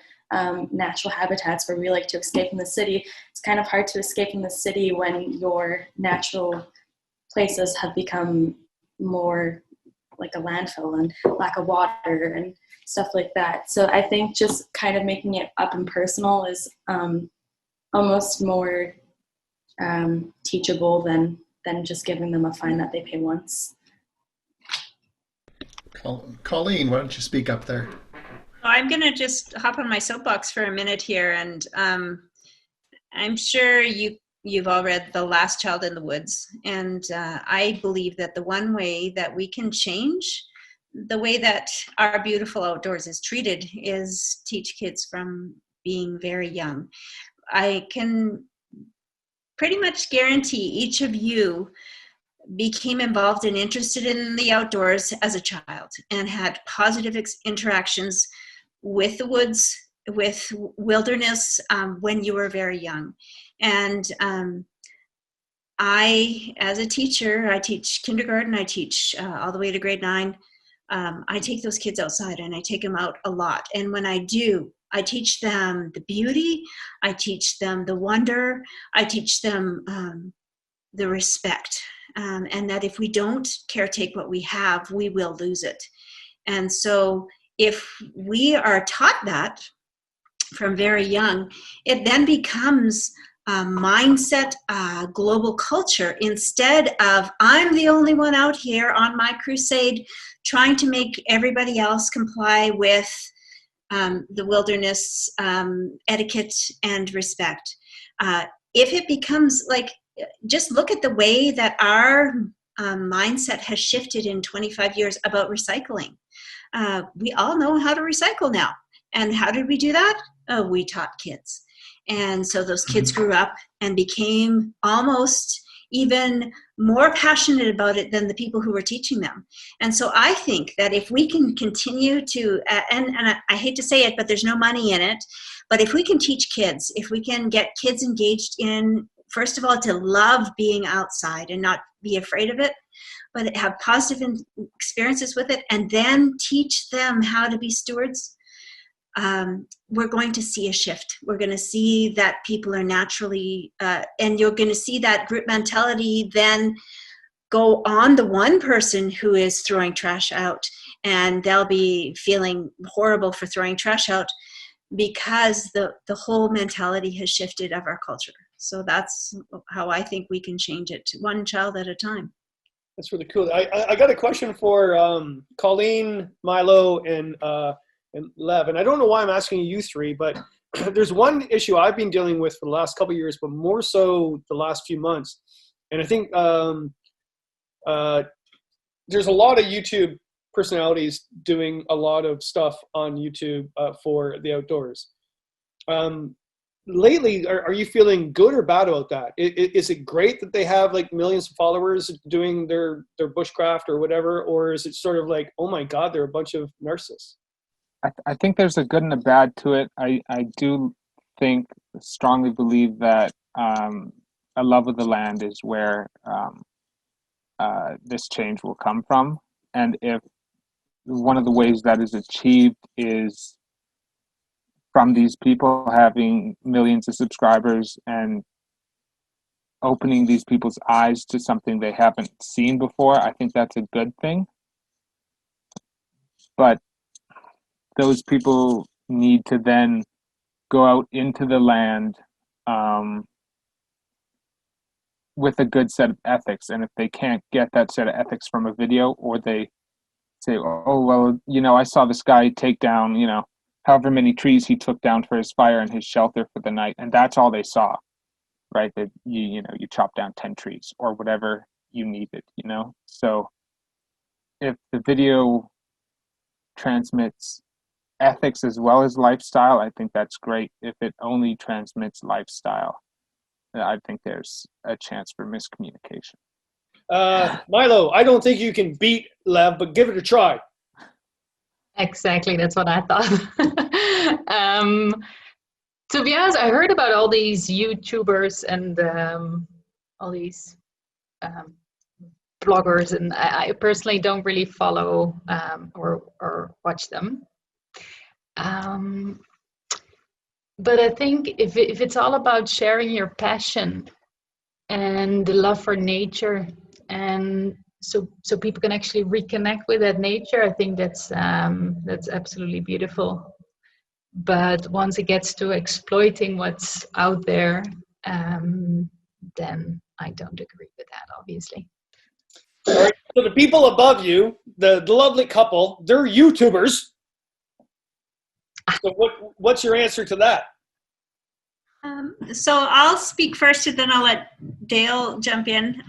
natural habitats where we like to escape from the city. It's kind of hard to escape from the city when your natural places have become more like a landfill and lack of water and stuff like that. So I think just kind of making it up and personal is almost more teachable than just giving them a fine that they pay once. Colleen, why don't you speak up there? I'm going to just hop on my soapbox for a minute here. And I'm sure you've all read The Last Child in the Woods. And I believe that the one way that we can change the way that our beautiful outdoors is treated is teach kids from being very young. I can pretty much guarantee each of you became involved and interested in the outdoors as a child and had positive interactions with the woods, with wilderness when you were very young. And I, as a teacher, I teach kindergarten, I teach all the way to grade 9. I take those kids outside and I take them out a lot. And when I do, I teach them the beauty, I teach them the wonder, I teach them the respect. And that if we don't caretake what we have, we will lose it. And so if we are taught that from very young, it then becomes a mindset, global culture, instead of I'm the only one out here on my crusade trying to make everybody else comply with the wilderness etiquette and respect. If it becomes like, just look at the way that our mindset has shifted in 25 years about recycling. We all know how to recycle now. And how did we do that? We taught kids. And so those kids grew up and became almost even more passionate about it than the people who were teaching them. And so I think that if we can continue to, and I hate to say it, but there's no money in it, but if we can teach kids, if we can get kids engaged in, first of all, to love being outside and not be afraid of it, but have positive experiences with it, and then teach them how to be stewards, we're going to see a shift. We're going to see that people are naturally, and you're going to see that group mentality then go on the one person who is throwing trash out, and they'll be feeling horrible for throwing trash out because the whole mentality has shifted of our culture. So that's how I think we can change it, one child at a time. That's really cool. I got a question for Colleen, Milo, and Lev. And I don't know why I'm asking you three, but there's one issue I've been dealing with for the last couple of years, but more so the last few months. And I think there's a lot of YouTube personalities doing a lot of stuff on YouTube for the outdoors. Lately, are you feeling good or bad about that? Is it great that they have like millions of followers doing their bushcraft or whatever? Or is it sort of like, oh my God, they're a bunch of narcissists? I think there's a good and a bad to it. I do strongly believe that a love of the land is where this change will come from. And if one of the ways that is achieved is from these people having millions of subscribers and opening these people's eyes to something they haven't seen before. I think that's a good thing. But those people need to then go out into the land with a good set of ethics. And if they can't get that set of ethics from a video, or they say, oh, well, you know, I saw this guy take down, you know, however many trees he took down for his fire and his shelter for the night, and that's all they saw, right? That you know, you chop down 10 trees or whatever you needed, you know? So if the video transmits ethics as well as lifestyle, I think that's great. If it only transmits lifestyle, I think there's a chance for miscommunication. Milo, I don't think you can beat Lev, but give it a try. Exactly, that's what I thought. To be honest, I heard about all these YouTubers and all these bloggers, and I personally don't really follow or watch them. But I think if it's all about sharing your passion and the love for nature, and so people can actually reconnect with that nature, I think that's absolutely beautiful. But once it gets to exploiting what's out there, then I don't agree with that, obviously. All right, so the people above you, the lovely couple, they're YouTubers. So what's your answer to that? So I'll speak first, and then I'll let Dale jump in.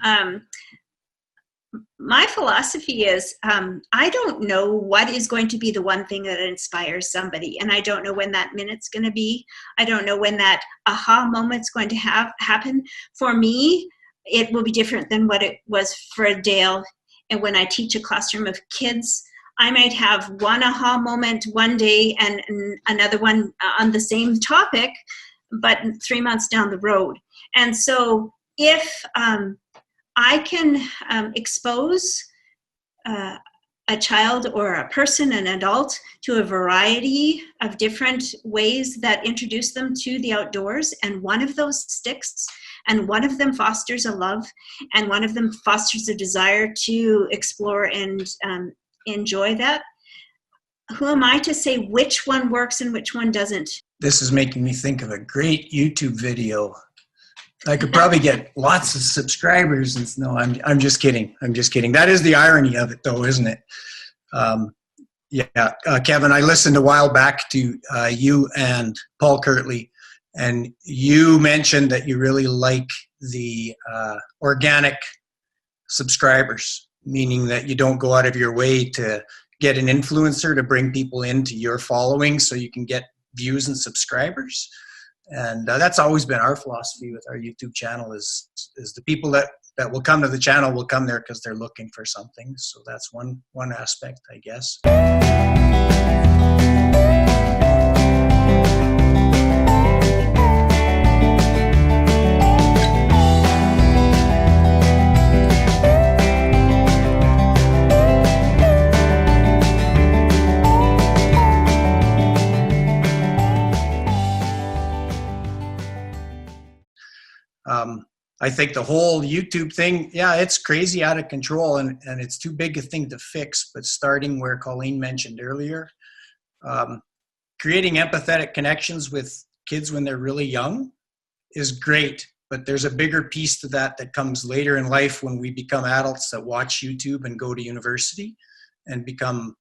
My philosophy is I don't know what is going to be the one thing that inspires somebody, and I don't know when that minute's going to be. I don't know when that aha moment's going to happen. For me, it will be different than what it was for Dale. And when I teach a classroom of kids, I might have one aha moment one day and another one on the same topic, but 3 months down the road. And so if I can expose a child or a person, an adult, to a variety of different ways that introduce them to the outdoors, and one of those sticks, and one of them fosters a love, and one of them fosters a desire to explore and enjoy that, who am I to say which one works and which one doesn't? This is making me think of a great YouTube video. I could probably get lots of subscribers. And no, I'm just kidding. I'm just kidding. That is the irony of it, though, isn't it? Kevin, I listened a while back to you and Paul Kirtley, and you mentioned that you really like the organic subscribers, meaning that you don't go out of your way to get an influencer to bring people into your following so you can get views and subscribers. And that's always been our philosophy with our YouTube channel is the people that will come to the channel will come there because they're looking for something. So that's one aspect, I guess. I think the whole YouTube thing, it's crazy out of control, and it's too big a thing to fix. But starting where Colleen mentioned earlier, creating empathetic connections with kids when they're really young is great. But there's a bigger piece to that comes later in life when we become adults that watch YouTube and go to university and become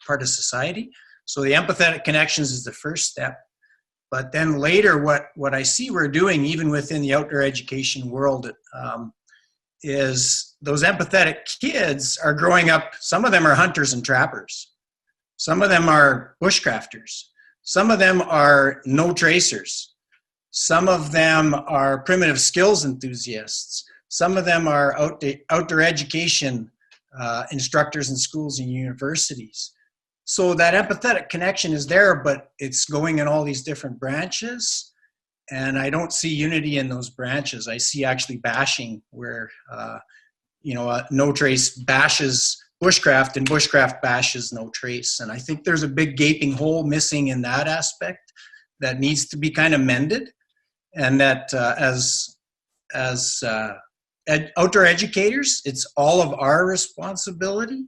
part of society. So the empathetic connections is the first step. But then later, what I see we're doing, even within the outdoor education world, is those empathetic kids are growing up. Some of them are hunters and trappers. Some of them are bushcrafters. Some of them are no tracers. Some of them are primitive skills enthusiasts. Some of them are outdoor education instructors in schools and universities. So that empathetic connection is there, but it's going in all these different branches. And I don't see unity in those branches. I see actually bashing where, no trace bashes bushcraft, and bushcraft bashes no trace. And I think there's a big gaping hole missing in that aspect that needs to be kind of mended. And that as outdoor educators, it's all of our responsibility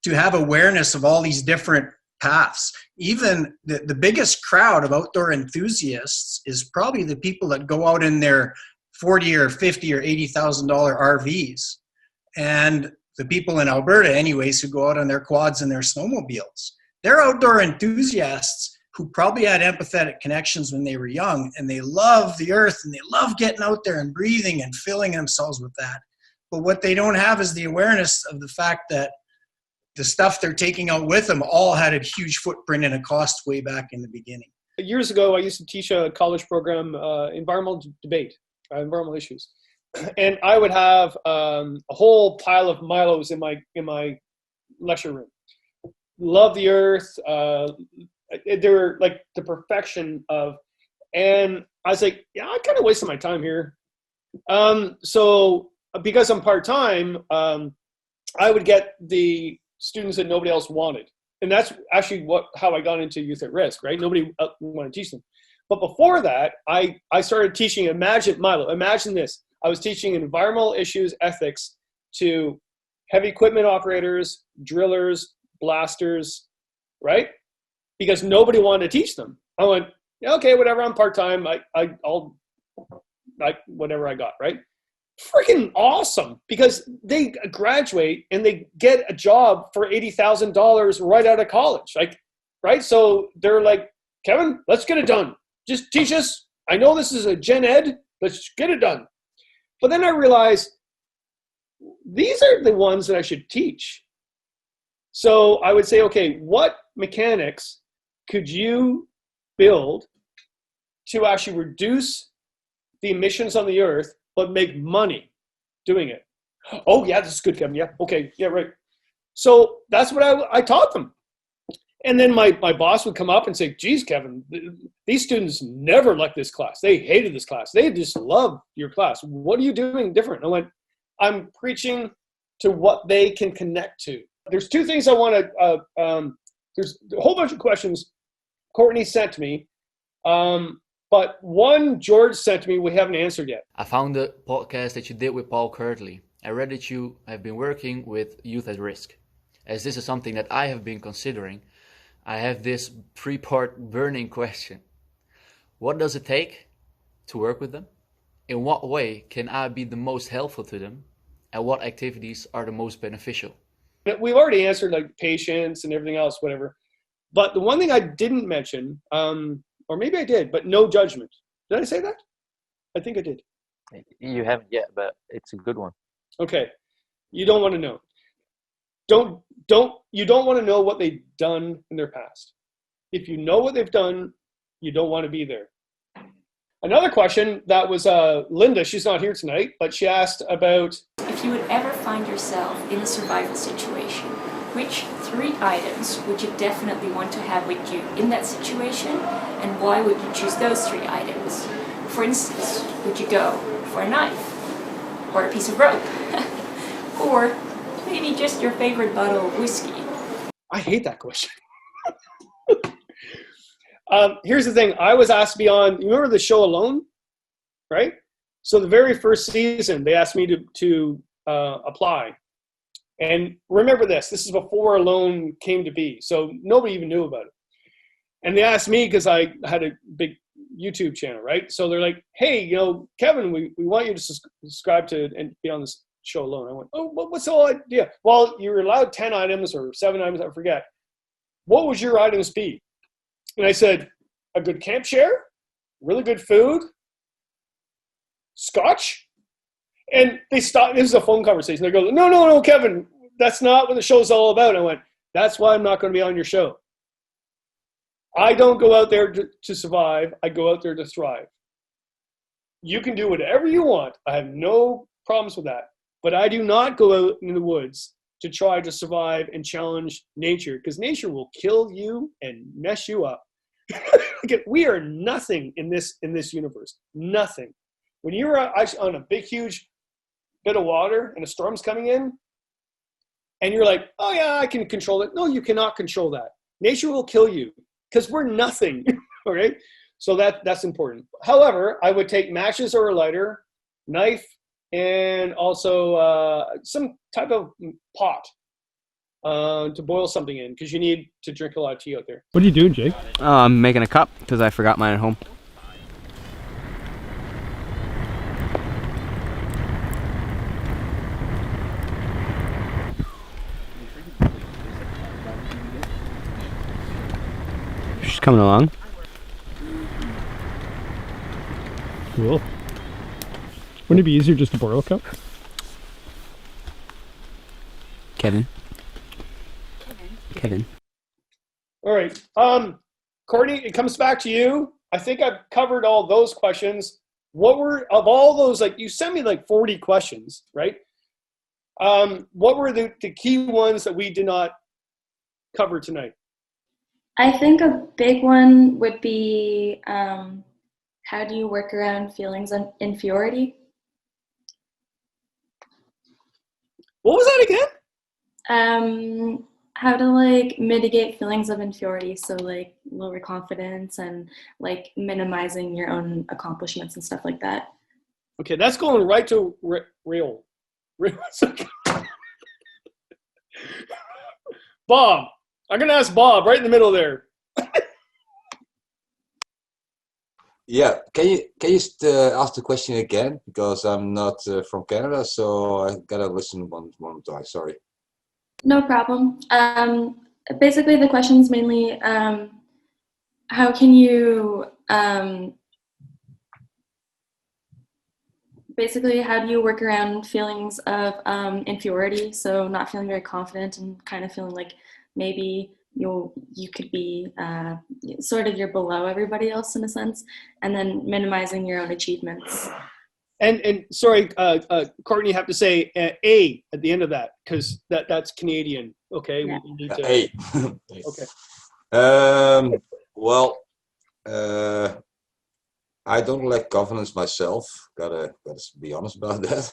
to have awareness of all these different paths. Even the biggest crowd of outdoor enthusiasts is probably the people that go out in their $40 or $50 or $80,000 RVs, and the people in Alberta anyways who go out on their quads and their snowmobiles. They're outdoor enthusiasts who probably had empathetic connections when they were young, and they love the earth and they love getting out there and breathing and filling themselves with that. But what they don't have is the awareness of the fact that the stuff they're taking out with them all had a huge footprint and a cost way back in the beginning. Years ago, I used to teach a college program, environmental debate, environmental issues. And I would have a whole pile of Milos in my lecture room. Love the earth. They were like the perfection of, and I was like, yeah, I'm kind of wasting my time here. So because I'm part-time, I would get the students that nobody else wanted. And that's actually how I got into Youth at Risk, right? Nobody wanted to teach them. But before that, I started teaching, imagine this. I was teaching environmental issues, ethics to heavy equipment operators, drillers, blasters, right? Because nobody wanted to teach them. I went, yeah, okay, whatever, I'm part-time. I'll whatever I got, right? Freaking awesome, because they graduate and they get a job for $80,000 right out of college, like, right? So they're like, Kevin, let's get it done. Just teach us. I know this is a gen ed. Let's get it done. But then I realized these are the ones that I should teach. So I would say, okay, what mechanics could you build to actually reduce the emissions on the earth but make money doing it? Oh, yeah, this is good, Kevin. Yeah, okay, yeah, right. So that's what I taught them. And then my boss would come up and say, geez, Kevin, these students never liked this class. They hated this class. They just loved your class. What are you doing different? I went, I'm preaching to what they can connect to. There's two things I want to, there's a whole bunch of questions Courtney sent to me. But one George sent to me we haven't answered yet. I found the podcast that you did with Paul Kirtley. I read that you have been working with youth at risk. As this is something that I have been considering, I have this three-part burning question. What does it take to work with them? In what way can I be the most helpful to them? And what activities are the most beneficial? We've already answered like patience and everything else, whatever. But the one thing I didn't mention, or maybe I did, but no judgment. Did I say that? I think I did. You haven't yet, but it's a good one. Okay. You don't want to know. You don't want to know what they've done in their past. If you know what they've done, you don't want to be there. Another question that was Linda, she's not here tonight, but she asked about, if you would ever find yourself in a survival situation, which 3 items would you definitely want to have with you in that situation, and why would you choose those 3 items? For instance, would you go for a knife, or a piece of rope, or maybe just your favorite bottle of whiskey? I hate that question. Here's the thing. I was asked to be on, you remember the show Alone? Right? So the very first season, they asked me to apply. And remember this is before Alone came to be. So nobody even knew about it. And they asked me because I had a big YouTube channel, right? So they're like, hey, Kevin, we want you to subscribe to and be on this show Alone. I went, oh, what's the whole idea? Well, you're allowed 10 items or 7 items, I forget. What would your items be? And I said, a good camp chair, really good food, scotch. And they stopped. This is a phone conversation. They go, no, Kevin, that's not what the show's all about. I went, that's why I'm not going to be on your show. I don't go out there to survive. I go out there to thrive. You can do whatever you want. I have no problems with that. But I do not go out in the woods to try to survive and challenge nature, because nature will kill you and mess you up. We are nothing in this universe. Nothing. When you're on a big, huge bit of water and a storm's coming in, and you're like, oh yeah, I can control it. No, you cannot control that. Nature will kill you because we're nothing. Okay, so that's important. However, I would take matches or a lighter, knife, and also some type of pot to boil something in, because you need to drink a lot of tea out there. What are you doing, Jake? I'm making a cup because I forgot mine at home. She's coming along. Cool. Wouldn't it be easier just to boil a cup? Kevin. All right. Courtney, it comes back to you. I think I've covered all those questions. What were, of all those, like you sent me like 40 questions, right? What were the key ones that we did not cover tonight? I think a big one would be how do you work around feelings of inferiority? What was that again? How to like mitigate feelings of inferiority, so like lower confidence and like minimizing your own accomplishments and stuff like that. Okay, that's going right to Raoul. Bob, I'm gonna ask Bob right in the middle there. Yeah, can you ask the question again, because I'm not from Canada, so I gotta listen one time. Sorry. No problem. Basically, the question is mainly how can you basically how do you work around feelings of inferiority? So not feeling very confident and kind of feeling like maybe you could be sort of you're below everybody else in a sense, and then minimizing your own achievements. And sorry, Courtney, you have to say A at the end of that, because that's Canadian. Okay, yeah. We need to. A. Okay. Well, I don't lack confidence myself. Gotta be honest about that.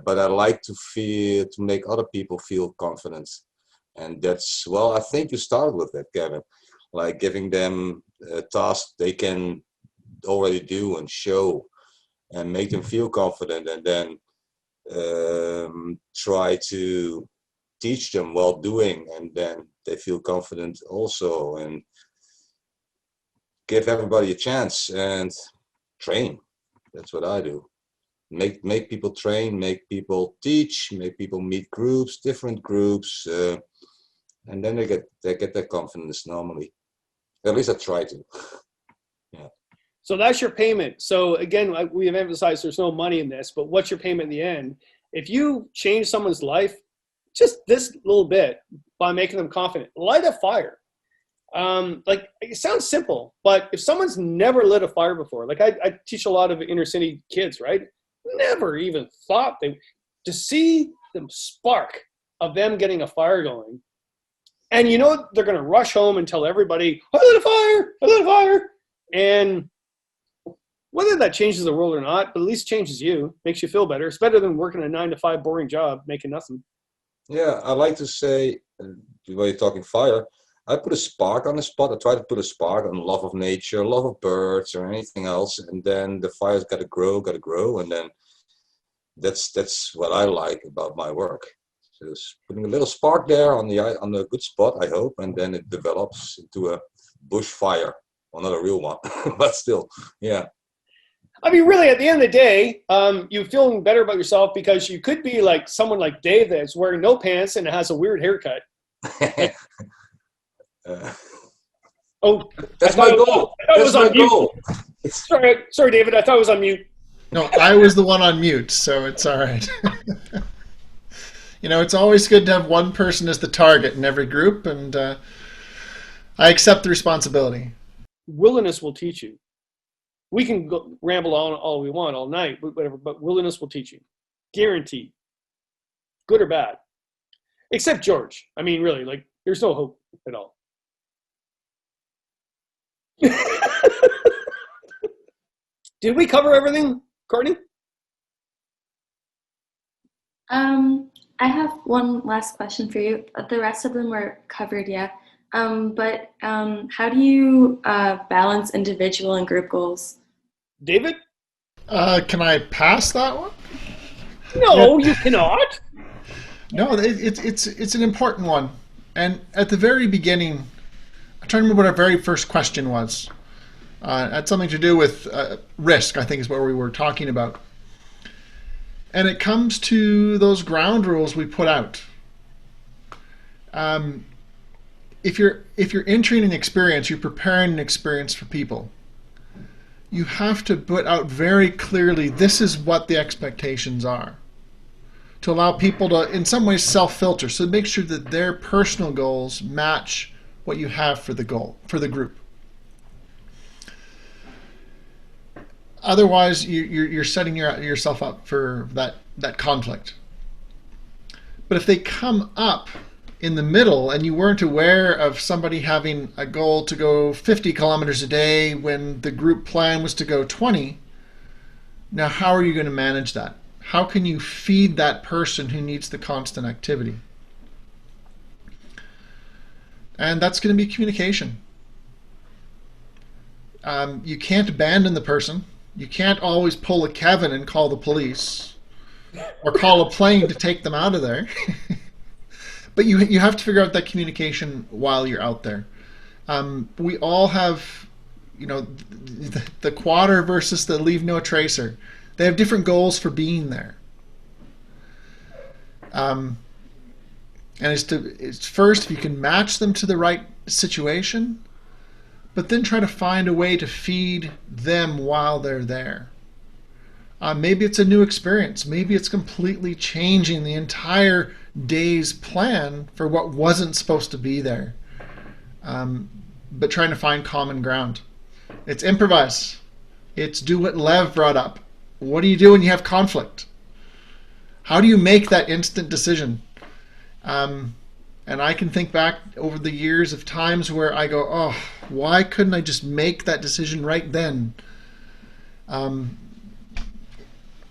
But I like to make other people feel confident, and that's, well, I think you started with that, Kevin, like giving them a task they can already do and show, and make them feel confident, and then try to teach them while doing, and then they feel confident also, and give everybody a chance and train. That's what I do. Make people train, make people teach, make people meet groups, different groups, and then they get that confidence normally. At least I try to. Yeah. So that's your payment. So again, we have emphasized there's no money in this, but what's your payment in the end? If you change someone's life, just this little bit, by making them confident, light a fire. Like, it sounds simple, but if someone's never lit a fire before, like I teach a lot of inner city kids, right? Never even thought to see the spark of them getting a fire going. And you know, they're going to rush home and tell everybody, I lit a fire, I lit a fire. And whether that changes the world or not, but at least changes you, makes you feel better. It's better than working a 9-to-5 boring job, making nothing. Yeah, I like to say, when you're talking fire, I put a spark on the spot. I try to put a spark on love of nature, love of birds, or anything else, and then the fire's got to grow, and then that's what I like about my work. Just putting a little spark there on the good spot, I hope, and then it develops into a bush fire. Well, not a real one, but still, yeah. I mean, really, at the end of the day, you're feeling better about yourself because you could be like someone like Dave that's wearing no pants and has a weird haircut. That's my goal. That's my goal. Sorry, David. I thought I was on mute. No, I was the one on mute, so it's all right. You know, it's always good to have one person as the target in every group, and I accept the responsibility. Wilderness will teach you. We can ramble on all we want all night, whatever, but wilderness will teach you. Guaranteed. Good or bad. Except George. I mean, really, like, there's no hope at all. Did we cover everything, Courtney? I have one last question for you. The rest of them were covered, yeah. But how do you balance individual and group goals? David? Can I pass that one? No, you cannot. No, it's an important one. And at the very beginning, I'm trying to remember what our very first question was. It had something to do with risk, I think is what we were talking about. And it comes to those ground rules we put out. If you're entering an experience, you're preparing an experience for people. You have to put out very clearly, this is what the expectations are, to allow people to, in some ways, self-filter. So make sure that their personal goals match what you have for the group. Otherwise, you're setting yourself up for that conflict. But if they come up in the middle and you weren't aware of somebody having a goal to go 50 kilometers a day when the group plan was to go 20, now how are you going to manage that? How can you feed that person who needs the constant activity? And that's going to be communication. You can't abandon the person. You can't always pull a Kevin and call the police or call a plane to take them out of there. But you have to figure out that communication while you're out there. We all have, the quater versus the leave no tracer. They have different goals for being there. And it's first, if you can match them to the right situation, but then try to find a way to feed them while they're there. Maybe it's a new experience. Maybe it's completely changing the entire day's plan for what wasn't supposed to be there. But trying to find common ground. It's improvise. It's do what Lev brought up. What do you do when you have conflict? How do you make that instant decision? And I can think back over the years of times where I go, oh, why couldn't I just make that decision right then?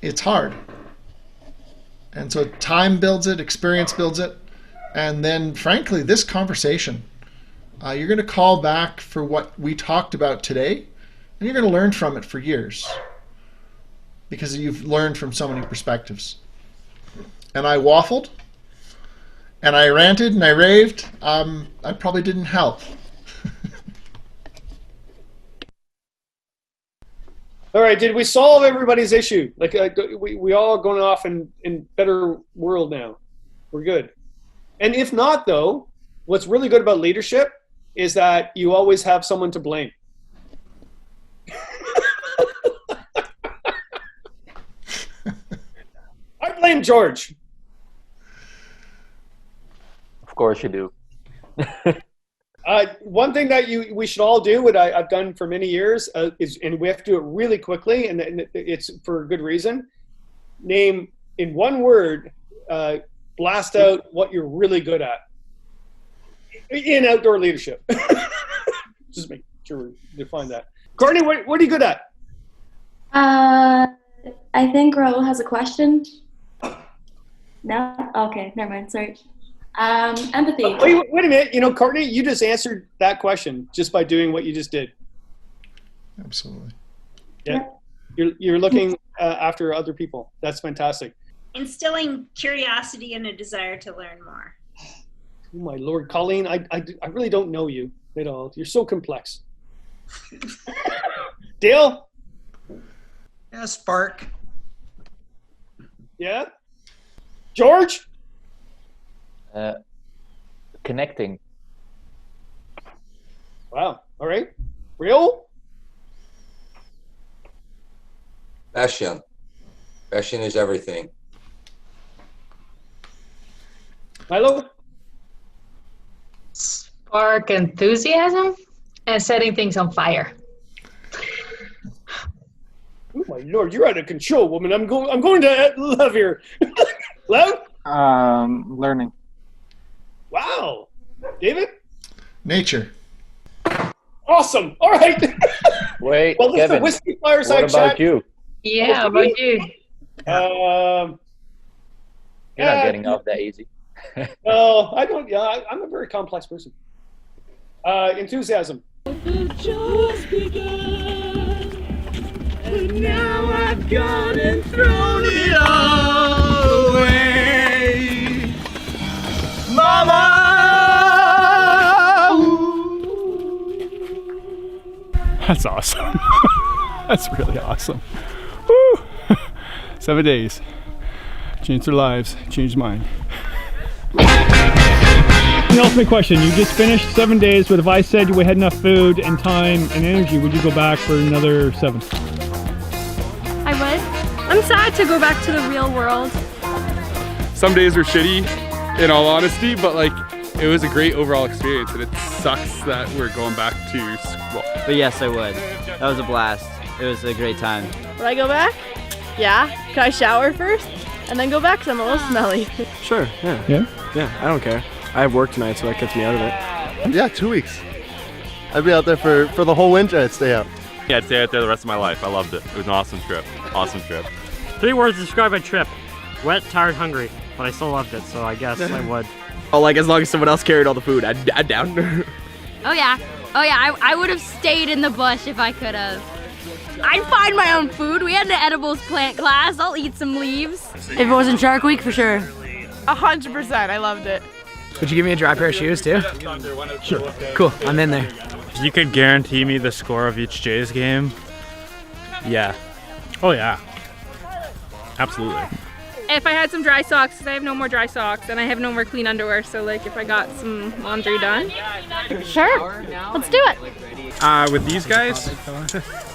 It's hard. And so time builds it, experience builds it. And then, frankly, this conversation, you're going to call back for what we talked about today, and you're going to learn from it for years because you've learned from so many perspectives. And I waffled, and I ranted, and I raved. I probably didn't help. All right, did we solve everybody's issue? Like, we all going off in better world now. We're good. And if not, though, what's really good about leadership is that you always have someone to blame. I blame George. Of course you do. One thing that we should all do, what I've done for many years, is, and we have to do it really quickly, and it's for a good reason. Name in one word, blast out what you're really good at in outdoor leadership. Just make sure we define that. Courtney, what are you good at? I think Raoul has a question. No? Okay, never mind. Sorry. Empathy. Wait a minute. Courtney, you just answered that question just by doing what you just did. Absolutely. Yeah. You're looking after other people. That's fantastic. Instilling curiosity and a desire to learn more. Oh my Lord, Colleen, I really don't know you at all. You're so complex. Dale? Yeah, spark. Yeah? George? Connecting. Wow. All right. Real? Passion. Passion is everything. Milo? Spark enthusiasm and setting things on fire. Oh my Lord, you're out of control, woman. I'm going to love here. Lev? Learning. Wow. David? Nature. Awesome. All right. Wait, well, Kevin, this is the Whisky Fireside what about chat. you? Yeah, how about you? You're not getting off that easy. No, I don't. Yeah, I'm a very complex person. Enthusiasm. Just begun, and now I've gone and thrown it all away. Mama! That's awesome. That's really awesome. Woo! 7 days. Changed their lives, changed mine. The ultimate question, you just finished 7 days, but if I said you had enough food and time and energy, would you go back for another 7? I would. I'm sad to go back to the real world. Some days were shitty, in all honesty, but like it was a great overall experience, and it sucks that we're going back to school. But yes, I would. That was a blast. It was a great time. Would I go back? Yeah. Can I shower first and then go back? Because I'm a little smelly. Sure, yeah. Yeah, I don't care. I have work tonight, so that gets me out of it. Yeah, 2 weeks. I'd be out there for the whole winter. I'd stay out. Yeah, I'd stay out there the rest of my life. I loved it. It was an awesome trip. Awesome trip. 3 words to describe my trip. Wet, tired, hungry. But I still loved it, so I guess I would. Oh, like as long as someone else carried all the food, I'd down. Oh yeah, I would have stayed in the bush if I could have. I'd find my own food. We had an edibles plant class. I'll eat some leaves. If it wasn't Shark Week, for sure. 100%. I loved it. Would you give me a dry pair of shoes too? Sure. Cool, I'm in there. If you could guarantee me the score of each Jays game, yeah. Oh yeah. Absolutely. If I had some dry socks, because I have no more dry socks, and I have no more clean underwear, so like if I got some laundry done. Sure, let's do it. With these guys?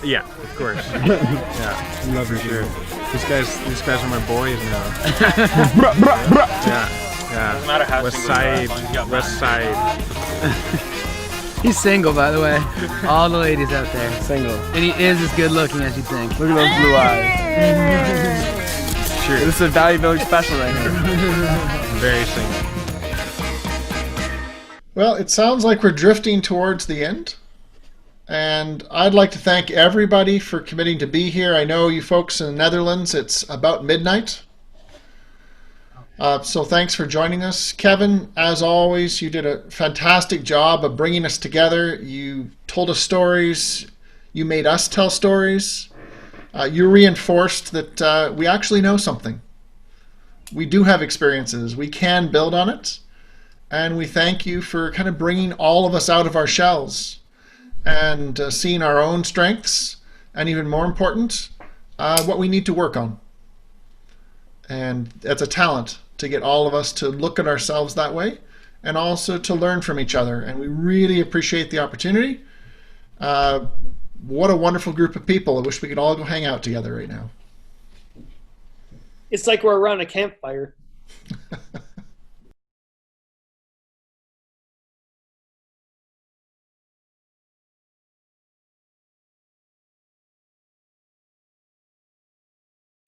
Yeah, of course. Yeah, Love your sure. These guys are my boys now. Yeah. No matter how West Side. He's single, by the way. All the ladies out there. Single. And he is as good looking as you think. Look at those blue eyes. Sure. This is a Valley Village special right here. Very single. Well, it sounds like we're drifting towards the end. And I'd like to thank everybody for committing to be here. I know you folks in the Netherlands, it's about midnight. So thanks for joining us. Kevin, as always, you did a fantastic job of bringing us together. You told us stories. You made us tell stories. You reinforced that we actually know something. We do have experiences. We can build on it. And we thank you for kind of bringing all of us out of our shells and seeing our own strengths, and even more important, what we need to work on. And it's a talent to get all of us to look at ourselves that way, and also to learn from each other. And we really appreciate the opportunity. What a wonderful group of people. I wish we could all go hang out together right now. It's like we're around a campfire.